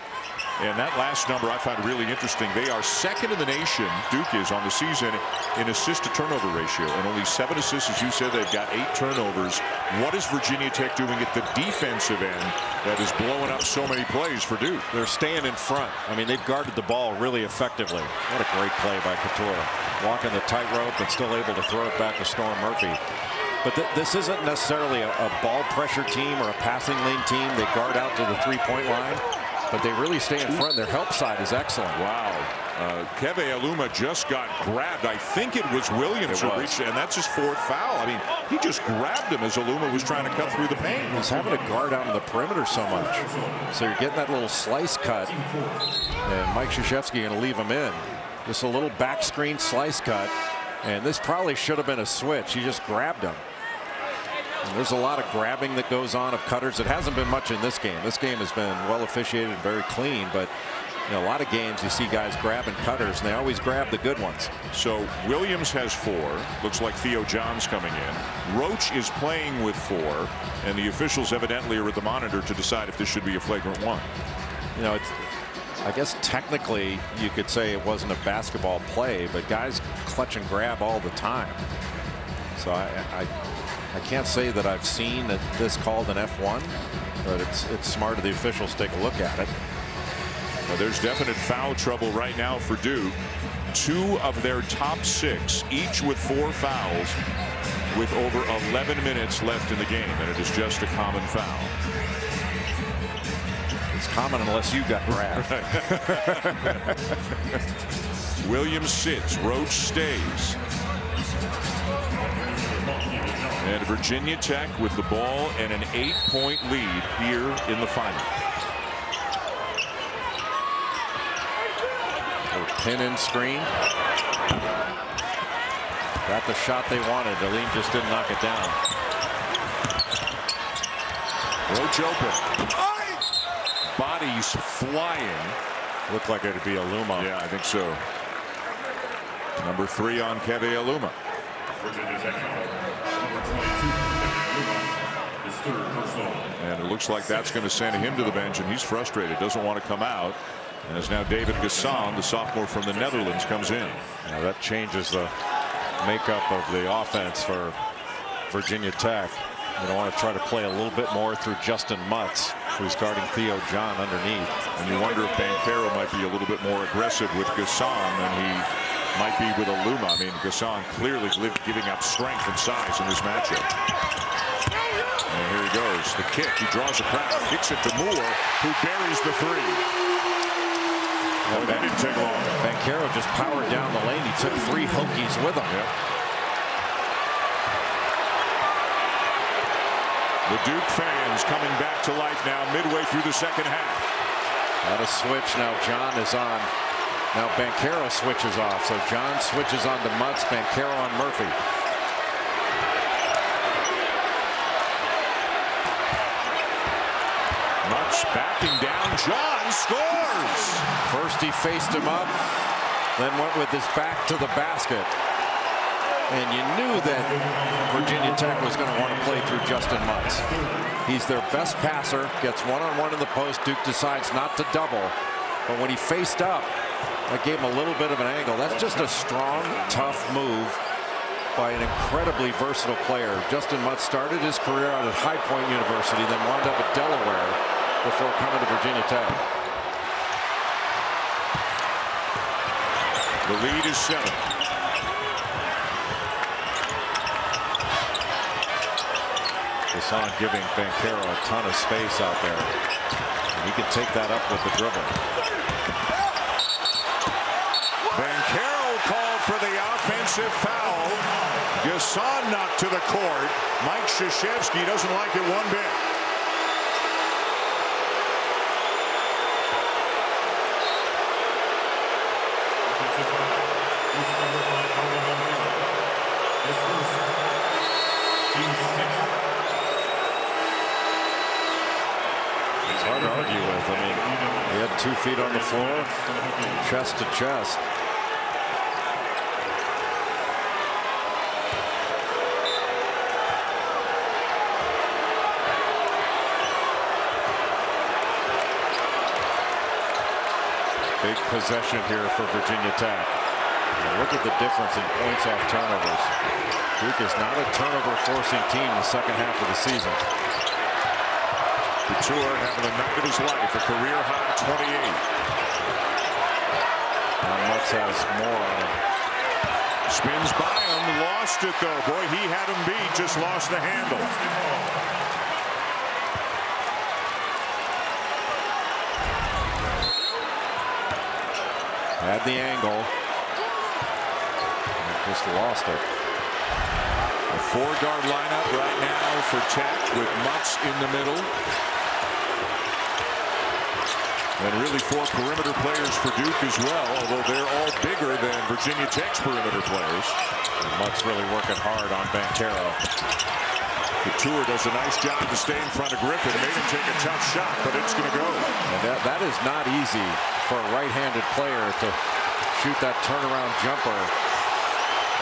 And that last number I find really interesting. They are second in the nation, Duke is, on the season in assist to turnover ratio, and only 7 assists. As you said, they've got 8 turnovers. What is Virginia Tech doing at the defensive end that is blowing up so many plays for Duke? They're staying in front. I mean, they've guarded the ball really effectively. What a great play by Cattoor, walking the tightrope and still able to throw it back to Storm Murphy. But this isn't necessarily a ball pressure team or a passing lane team. They guard out to the three-point line, but they really stay in front. Their help side is excellent. Wow. Keve Aluma just got grabbed. I think it was Williams who reached, and that's his 4th foul. I mean, he just grabbed him as Aluma was trying to cut through the paint. He's having to guard out on the perimeter so much. So you're getting that little slice cut, and Mike Krzyzewski going to leave him in. Just a little back screen slice cut, and this probably should have been a switch. He just grabbed him. And there's a lot of grabbing that goes on of cutters. It hasn't been much in this game. This game has been well officiated and very clean, but you know, a lot of games you see guys grabbing cutters, and they always grab the good ones. So Williams has 4. Looks like Theo John's coming in. Roach is playing with 4, and the officials evidently are at the monitor to decide if this should be a flagrant 1. You know, I guess technically you could say it wasn't a basketball play, but guys clutch and grab all the time. So I can't say that I've seen this called an F1, but it's smart of the officials to take a look at it. Well, there's definite foul trouble right now for Duke. 2 of their top 6, each with 4 fouls, with over 11 minutes left in the game, and it is just a common foul. It's common unless you got grabbed. Williams sits, Roach stays. And Virginia Tech with the ball and an 8-point lead here in the final. Pin and screen. Got the shot they wanted. Aline just didn't knock it down. Roach open. Bodies flying. Looked like it'd be Aluma. Yeah, I think so. Number 3 on Keve Aluma. And it looks like that's going to send him to the bench, and he's frustrated, doesn't want to come out. And as now David Gasson, the sophomore from the Netherlands, comes in. Now that changes the makeup of the offense for Virginia Tech. You don't want to try to play a little bit more through Justin Mutz, who's guarding Theo John underneath. And you wonder if Banchero might be a little bit more aggressive with Gasson than he might be with Aluma. I mean, Gasson clearly giving up strength and size in this matchup. And here he goes. The kick. He draws a crowd. Kicks it to Moore, who buries the 3. Oh, that didn't take long. Banchero just powered down the lane. He took 3 Hokies with him. Yep. The Duke fans coming back to life now midway through the second half. Got a switch. Now John is on. Now Banchero switches off. So John switches on to Mutz. Banchero on Murphy. Mutz backing down. John scores. First he faced him up, then went with his back to the basket. And you knew that Virginia Tech was going to want to play through Justin Mutz. He's their best passer, gets one-on-one in the post. Duke decides not to double. But when he faced up, that gave him a little bit of an angle. That's just a strong, tough move by an incredibly versatile player. Justin Mutz started his career out at High Point University, then wound up at Delaware before coming to Virginia Tech. The lead is 7. Gasson giving Banchero a ton of space out there. And he can take that up with the dribble. Banchero called for the offensive foul. Gasson knocked to the court. Mike Krzyzewski doesn't like it one bit. It's hard to argue with. I mean, he had 2 feet on the floor, chest to chest. Big possession here for Virginia Tech. And look at the difference in points off turnovers. Duke is not a turnover forcing team in the second half of the season. Cattoor having the night of his life, a career high 28. Now Mutz has more on him. Spins by him, lost it though. Boy, he had him beat, just lost the handle. Had the angle. Just lost it. A 4-guard lineup right now for Tech with Mutz in the middle. And really 4 perimeter players for Duke as well, although they're all bigger than Virginia Tech's perimeter players. And Mutz really working hard on Banchero. Cattoor does a nice job to stay in front of Griffin. Made him take a tough shot, but it's going to go. And that is not easy for a right-handed player to shoot that turnaround jumper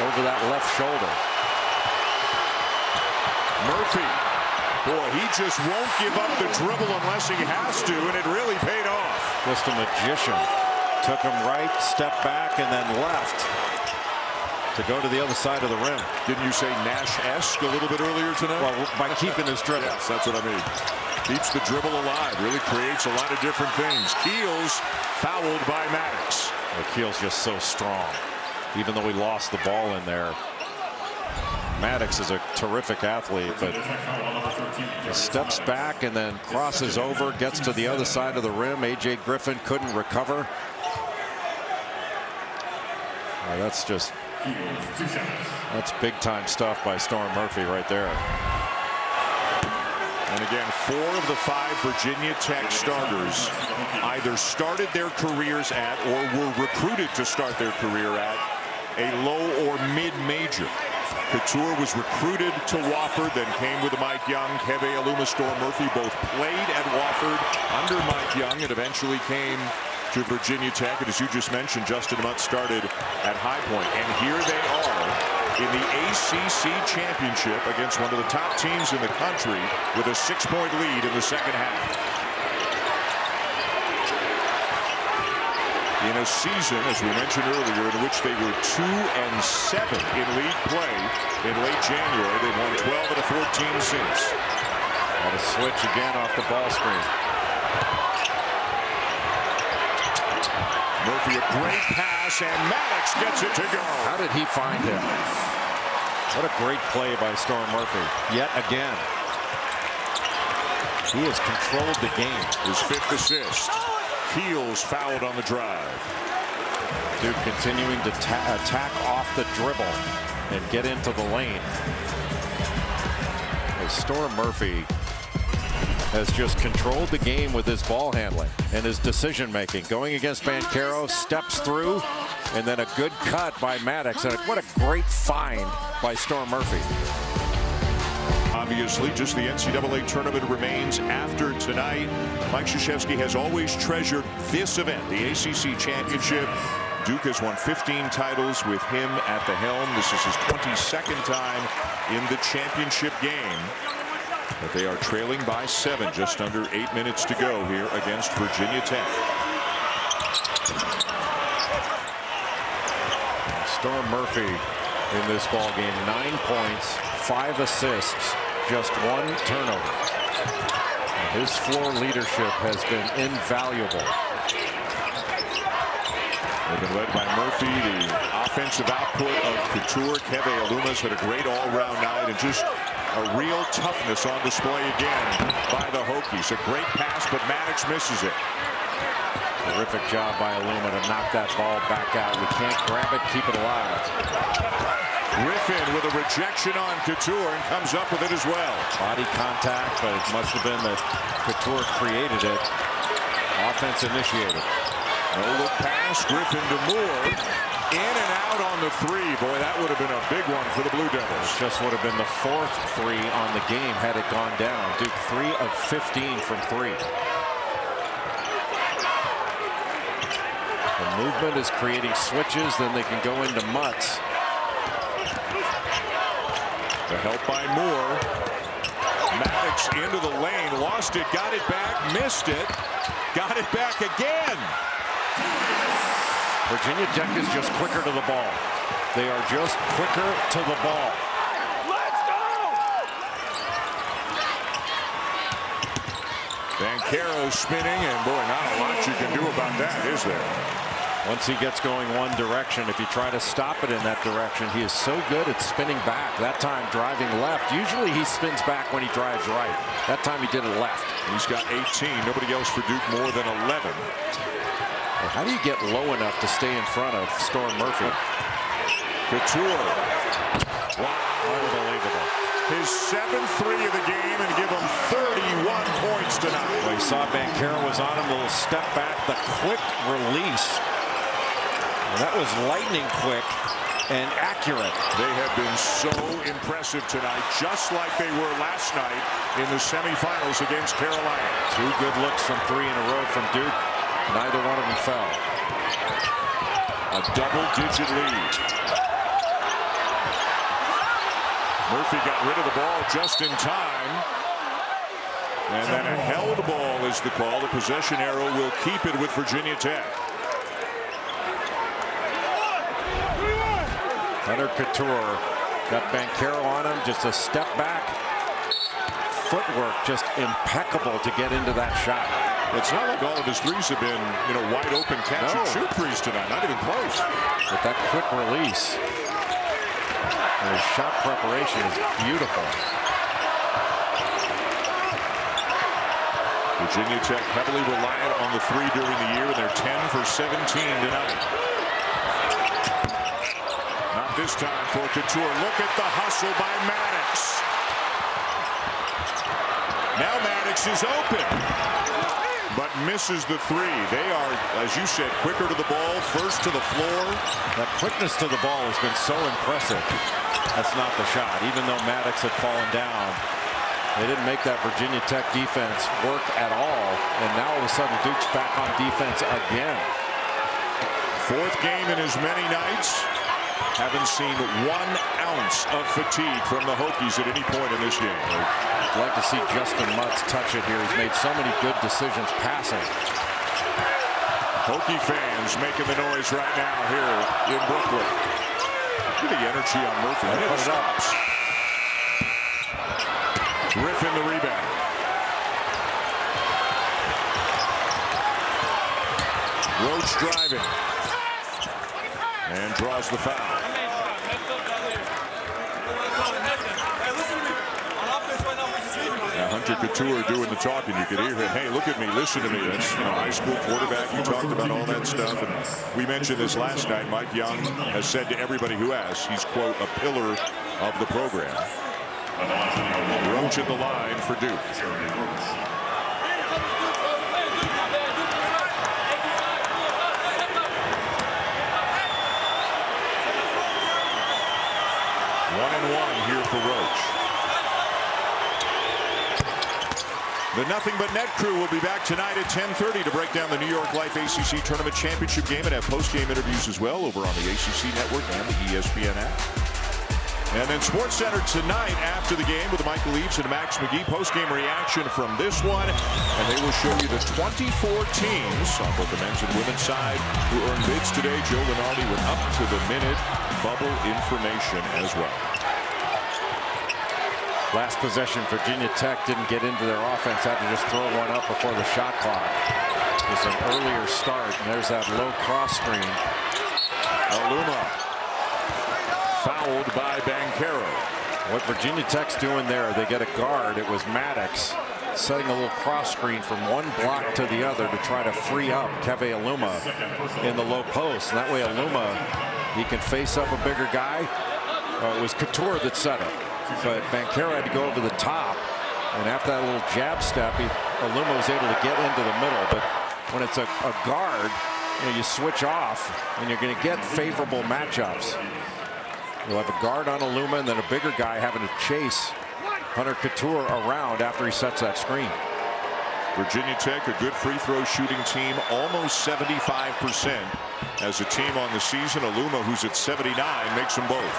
over that left shoulder. Murphy, boy, he just won't give up the dribble unless he has to, and it really paid off. Just a magician. Took him right, stepped back, and then left to go to the other side of the rim. Didn't you say Nash-esque a little bit earlier tonight? Well, by keeping his dribble. Yes, that's what I mean. Keeps the dribble alive. Really creates a lot of different things. Keels fouled by Maddox. Well, Keels just so strong. Even though he lost the ball in there. Maddox is a terrific athlete, but he steps back and then crosses over, gets to the other side of the rim. A.J. Griffin couldn't recover. Well, that's big time stuff by Storm Murphy right there. And again, 4 of the 5 Virginia Tech starters either started their careers at or were recruited to start their career at a low or mid-major. Cattoor was recruited to Wofford, then came with Mike Young. Keve Aluma, Storm Murphy both played at Wofford under Mike Young and eventually came to Virginia Tech. And as you just mentioned, Justin Mutz started at High Point. And here they are in the ACC championship against one of the top teams in the country with a 6-point lead in the second half. In a season, as we mentioned earlier, in which they were 2-7 in league play in late January. They've won 12 out of 14 since. And a switch again off the ball screen. Murphy, a great pass, and Maddox gets it to go. How did he find him? What a great play by Storm Murphy. Yet again. He has controlled the game. His 5th assist. Keels fouled on the drive. Duke continuing to attack off the dribble and get into the lane. As Storm Murphy has just controlled the game with his ball handling and his decision making. Going against Banchero, steps through, and then a good cut by Maddox. And what a great find by Storm Murphy. Obviously, just the NCAA tournament remains after tonight. Mike Krzyzewski has always treasured this event, the ACC championship. Duke has won 15 titles with him at the helm. This is his 22nd time in the championship game. But they are trailing by 7, just under 8 minutes to go here against Virginia Tech. Storm Murphy in this ball game, 9 points, 5 assists, just 1 turnover. His floor leadership has been invaluable. They've been led by Murphy. The offensive output of Cattoor. Keve Aluma's had a great all-around night, and just a real toughness on display again by the Hokies. A great pass, but Maddox misses it. Terrific job by Aluma to knock that ball back out. We can't grab it, keep it alive. Griffin with a rejection on Cattoor and comes up with it as well. Body contact, but it must have been that Cattoor created it. Offense initiated. No look pass. Griffin to Moore. In and out on the three. Boy, that would have been a big one for the Blue Devils. Just would have been the 4th three on the game had it gone down. Duke 3 of 15 from 3. The movement is creating switches, then they can go into mutts. The help by Moore. Maddox into the lane, lost it, got it back, missed it, got it back again. Virginia Tech is just quicker to the ball. They are just quicker to the ball. Let's go! Banchero spinning, and boy, not a lot you can do about that, is there? Once he gets going one direction, if you try to stop it in that direction, he is so good at spinning back. That time driving left. Usually he spins back when he drives right. That time he did it left. He's got 18. Nobody else for Duke more than 11. How do you get low enough to stay in front of Storm Murphy? Cattoor. Wow, unbelievable. His 7th three of the game and give him 31 points tonight. Well, you saw Banchero was on him, a little step back, the quick release. And that was lightning quick and accurate. They have been so impressive tonight, just like they were last night in the semifinals against Carolina. 2 good looks from 3 in a row from Duke. Neither one of them fell. A double-digit lead. Murphy got rid of the ball just in time. And then a held ball is the call. The possession arrow will keep it with Virginia Tech. Cattoor got Banchero on him, just a step back. Footwork just impeccable to get into that shot. It's not like all of his threes have been, wide open catch and shoot threes tonight. Not even close. But that quick release, and his shot preparation is beautiful. Virginia Tech heavily reliant on the 3 during the year, and they're 10 for 17 tonight. Not this time for Cattoor. Look at the hustle by Maddox. Now Maddox is open, but misses the 3. They are, as you said, quicker to the ball, first to the floor. That quickness to the ball has been so impressive. That's not the shot. Even though Maddox had fallen down, they didn't make that Virginia Tech defense work at all. And now all of a sudden Duke's back on defense again. 4th game in as many nights. Haven't seen 1 ounce of fatigue from the Hokies at any point in this game. I'd like to see Justin Mutz touch it here. He's made so many good decisions passing. Hokie fans making the noise right now here in Brooklyn. Look at the energy on Murphy. It stops. Griffin the rebound. Roach driving. And draws the foul. Now Hunter Cattoor doing the talking. You could hear him. Hey, look at me. Listen to me. That's high school quarterback. You talked about all that stuff. And we mentioned this last night. Mike Young has said to everybody who asks, he's, quote, a pillar of the program. Roach at the line for Duke. Here for Roach. The Nothing But Net crew will be back tonight at 10:30 to break down the New York Life ACC Tournament Championship game and have post-game interviews as well over on the ACC Network and the ESPN app. And then SportsCenter tonight after the game with Michael Eaves and Max McGee. Post-game reaction from this one, and they will show you the 24 teams on both the men's and women's side who earned bids today. Joe Lenardi with up-to-the-minute bubble information as well. Last possession, Virginia Tech didn't get into their offense, had to just throw one up before the shot clock. It was an earlier start, and there's that low cross screen. Aluma fouled by Banchero. What Virginia Tech's doing there, they get a guard. It was Maddox setting a little cross screen from one block to the other to try to free up Keve Aluma in the low post. And that way Aluma, he can face up a bigger guy. It was Cattoor that set it. But Banchero had to go over the top, and after that little jab step, Aluma was able to get into the middle. But when it's a guard, you switch off and you're going to get favorable matchups. You'll have a guard on Aluma and then a bigger guy having to chase Hunter Cattoor around after he sets that screen. Virginia Tech, a good free throw shooting team, almost 75% as a team on the season. Aluma, who's at 79, makes them both.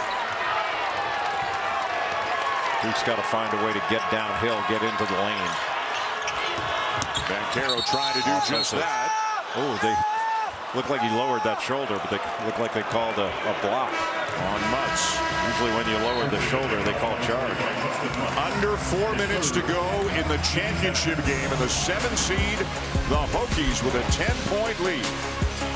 Duke's got to find a way to get downhill, get into the lane. Banchero trying to do just that. Oh, they look like he lowered that shoulder, but they look like they called a block on Mutz. Usually when you lower the shoulder, they call charge. Under 4 minutes to go in the championship game, and the 7th seed, the Hokies, with a 10-point lead.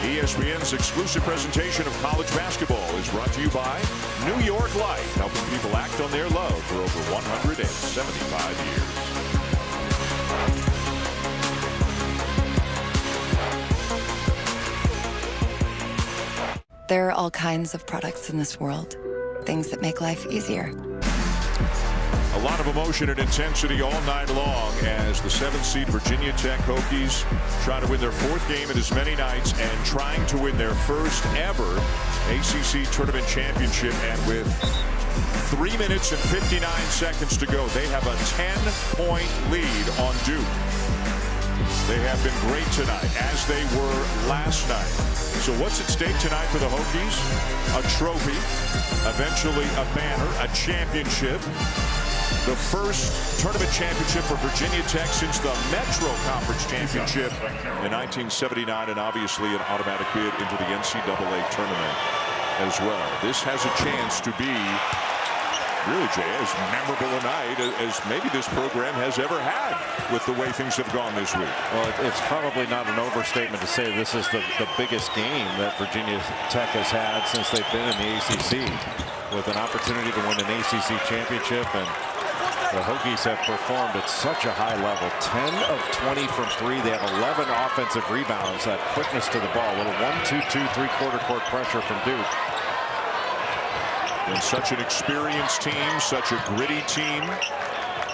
ESPN's exclusive presentation of college basketball is brought to you by New York Life, helping people act on their love for over 175 years. There are all kinds of products in this world, things that make life easier. A lot of emotion and intensity all night long as the 7th seed Virginia Tech Hokies try to win their 4th game in as many nights and trying to win their first ever ACC tournament championship. And with 3 minutes and 59 seconds to go, they have a 10-point lead on Duke. They have been great tonight, as they were last night. So what's at stake tonight for the Hokies? A trophy, eventually a banner, a championship. The first tournament championship for Virginia Tech since the Metro Conference Championship in 1979, and obviously an automatic bid into the NCAA tournament as well. This has a chance to be, really, Jay, as memorable a night as maybe this program has ever had with the way things have gone this week. Well, it's probably not an overstatement to say this is the biggest game that Virginia Tech has had since they've been in the ACC, with an opportunity to win an ACC championship. And the Hokies have performed at such a high level. 10 of 20 from 3. They have 11 offensive rebounds. That quickness to the ball. A little 1-2-2 three-quarter court pressure from Duke. And such an experienced team, such a gritty team.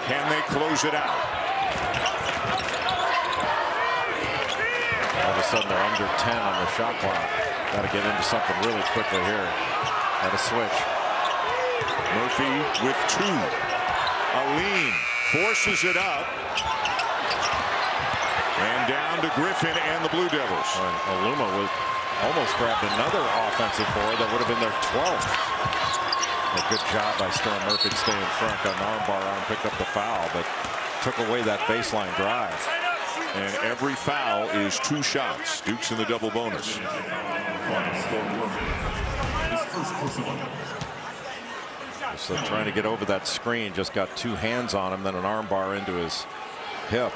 Can they close it out? All of a sudden they're under 10 on the shot clock. Got to get into something really quickly here. Got to switch. Murphy with 2. Aline forces it up. And down to Griffin and the Blue Devils. Aluma almost grabbed another offensive board that would have been their 12th. A good job by Storm Murphy to stay in front. Got an armbar on, picked up the foul, but took away that baseline drive. And every foul is 2 shots. Duke's in the double bonus. So trying to get over that screen, just got 2 hands on him, then an armbar into his hip.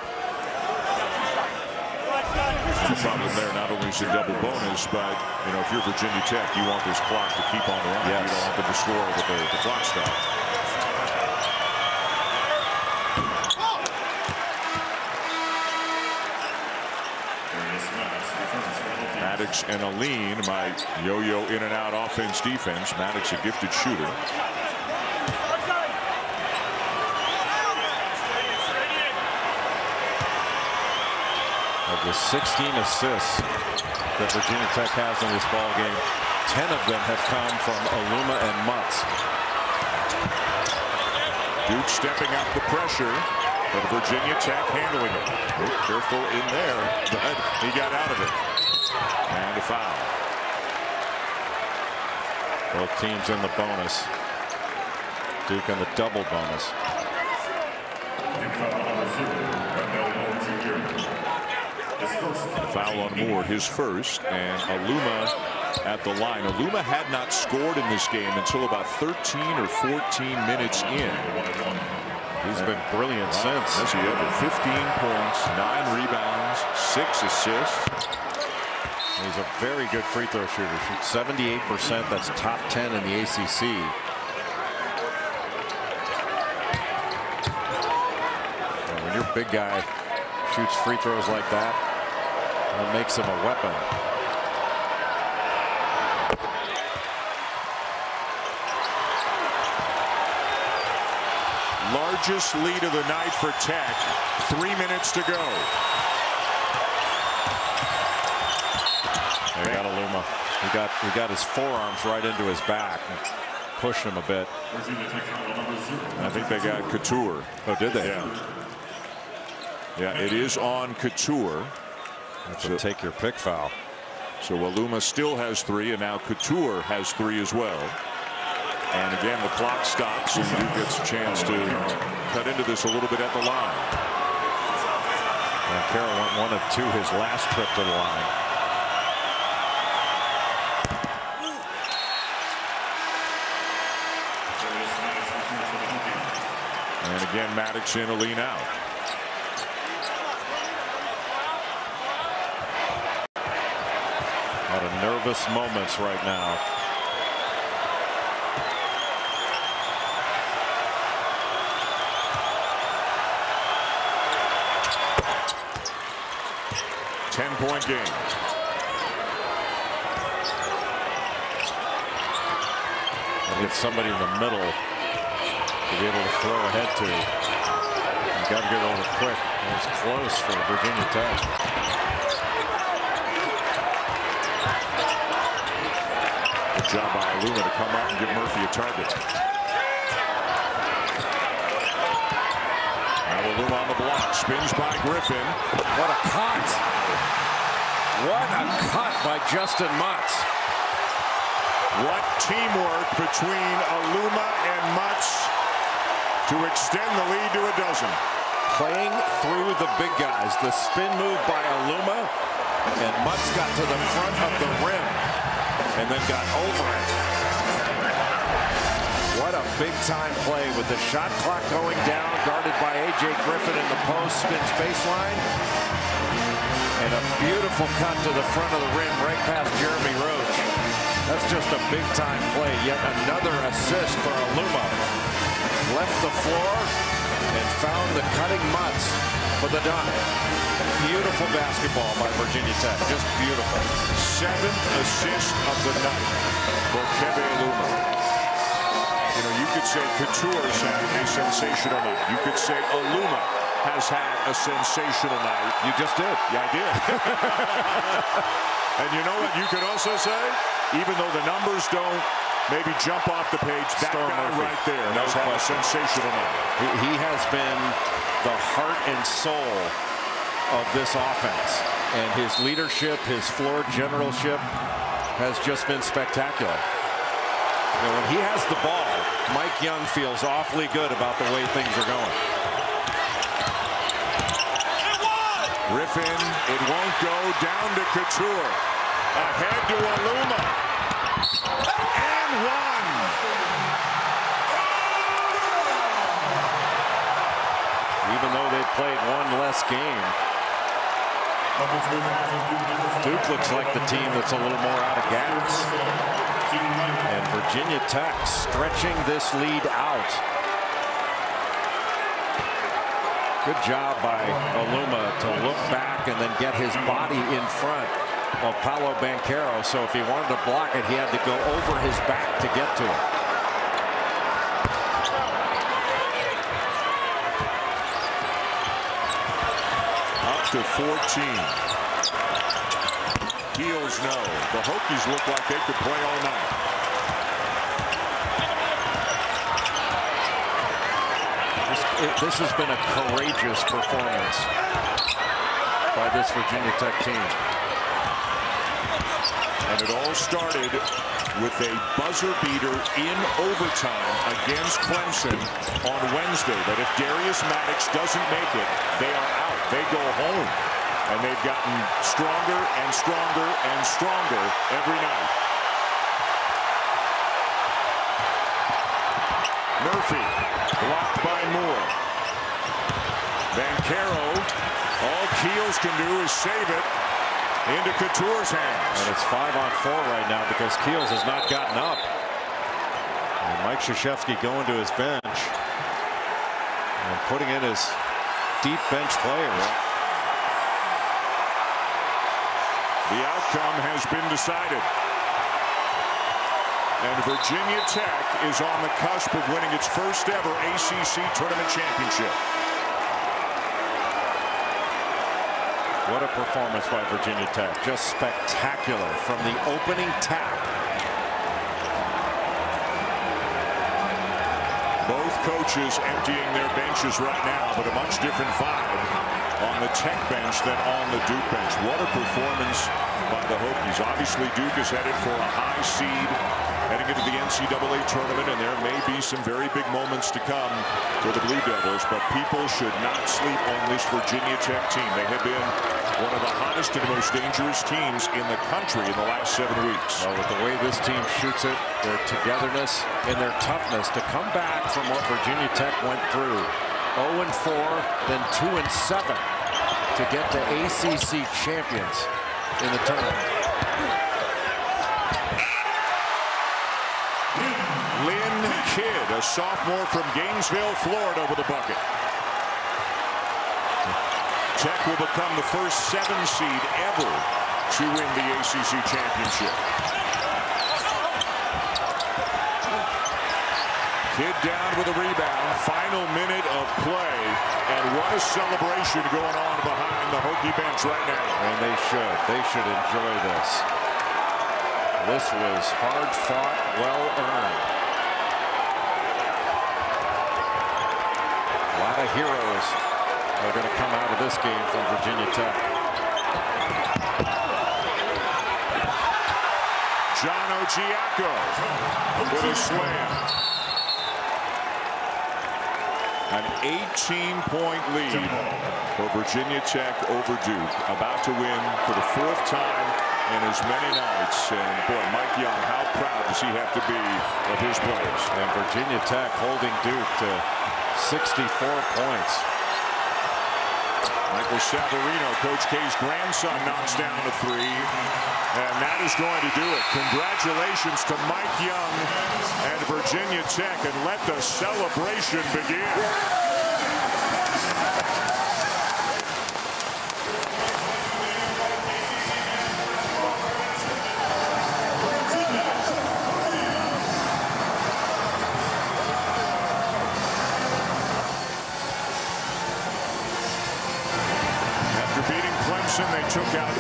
The problem there, not only is it double bonus, but if you're Virginia Tech, you want this clock to keep on running. Yes. You don't want them to score with the clock stop. Maddox and Aline might yo-yo in and out offense defense. Maddox a gifted shooter. Of the 16 assists that Virginia Tech has in this ball game, 10 of them have come from Aluma and Mutz. Duke stepping up the pressure, but Virginia Tech handling it. Careful in there, but he got out of it. And a foul. Both teams in the bonus. Duke in the double bonus. A foul on Moore, his first, and Aluma at the line. Aluma had not scored in this game until about 13 or 14 minutes in. He's been brilliant since. Yes, he had 15 points, 9 rebounds, 6 assists. He's a very good free throw shooter. Shoots 78%. That's top 10 in the ACC. And when your big guy shoots free throws like that, that makes him a weapon. Largest lead of the night for Tech. 3 minutes to go. He got his forearms right into his back, pushed him a bit. I think they got Cattoor. Oh, did they? Yeah. Yeah, it is on Cattoor. That's a take your pick foul. So Aluma still has 3, and now Cattoor has 3 as well. And again, the clock stops, and Duke gets a chance to cut into this a little bit at the line. Banchero went 1 of 2 his last trip to the line. And again, Maddox in a lean out. A lot of nervous moments right now. Ten-point game. And get somebody in the middle to be able to throw ahead to. You got to get over quick. It's close for Virginia Tech. Good job by Aluma to come out and give Murphy a target. Now Aluma on the block, spins by Griffin. What a cut! What a cut by Justin Mutz. What teamwork between Aluma and Mutz to extend the lead to a dozen. Playing through the big guys. The spin move by Aluma, and Mutz got to the front of the rim and then got over it. What a big-time play with the shot clock going down, guarded by A.J. Griffin in the post, spins baseline. And a beautiful cut to the front of the rim, right past Jeremy Roach. That's just a big-time play. Yet another assist for Aluma. Left the floor and found the cutting Mutz for the dunk. Beautiful basketball by Virginia Tech. Just beautiful. 7th assist of the night for Keve Aluma. You know, you could say Cattoor's had a sensational night. You could say Aluma has had a sensational night. You just did. Yeah, I did. And you know what you could also say? Even though the numbers don't maybe jump off the page, that guy right there has had a sensational night. He has been the heart and soul of this offense. And his leadership, his floor generalship has just been spectacular. You know, when he has the ball, Mike Young feels awfully good about the way things are going. Griffin, it won't go, down to Cattoor. Ahead to Aluma. And 1. Even though they've played 1 less game, Duke looks like the team that's a little more out of gas. And Virginia Tech stretching this lead out. Good job by Aluma to look back and then get his body in front of Paolo Banchero. So if he wanted to block it, he had to go over his back to get to it. Up to 14. Heels no. The Hokies look like they could play all night. This has been a courageous performance by this Virginia Tech team. And it all started with a buzzer beater in overtime against Clemson on Wednesday. That if Darius Maddox doesn't make it, they are out. They go home. And they've gotten stronger and stronger and stronger every night. Murphy, blocked by Moore. Banchero, all Keels can do is save it into Cattoor's hands. And it's 5-on-4 right now because Keels has not gotten up. And Mike Krzyzewski going to his bench and putting in his deep bench players. The outcome has been decided. And Virginia Tech is on the cusp of winning its first ever ACC tournament championship. What a performance by Virginia Tech. Just spectacular from the opening tap. Both coaches emptying their benches right now, but a much different vibe on the Tech bench than on the Duke bench. What a performance by the Hokies. Obviously, Duke is headed for a high seed heading into the NCAA tournament, and there may be some very big moments to come for the Blue Devils, but people should not sleep on this Virginia Tech team. They have been one of the hottest and most dangerous teams in the country in the last 7 weeks. Well, with the way this team shoots it, their togetherness and their toughness to come back from what Virginia Tech went through. 0-4, then 2-7 to get the ACC champions in the tournament. Kidd, a sophomore from Gainesville, Florida, with a bucket. Tech will become the first 7 seed ever to win the ACC championship. Kidd down with a rebound. Final minute of play. And what a celebration going on behind the Hokie bench right now. And they should. They should enjoy this. This was hard fought, well earned. A lot of heroes are going to come out of this game from Virginia Tech. John Ojiako with a slam. An 18-point lead for Virginia Tech over Duke. About to win for the 4th time in as many nights. And boy, Mike Young, how proud does he have to be of his players? And Virginia Tech holding Duke to 64 points. Michael Savarino, Coach K's grandson, knocks down a 3. And that is going to do it. Congratulations to Mike Young and Virginia Tech. And let the celebration begin. They took out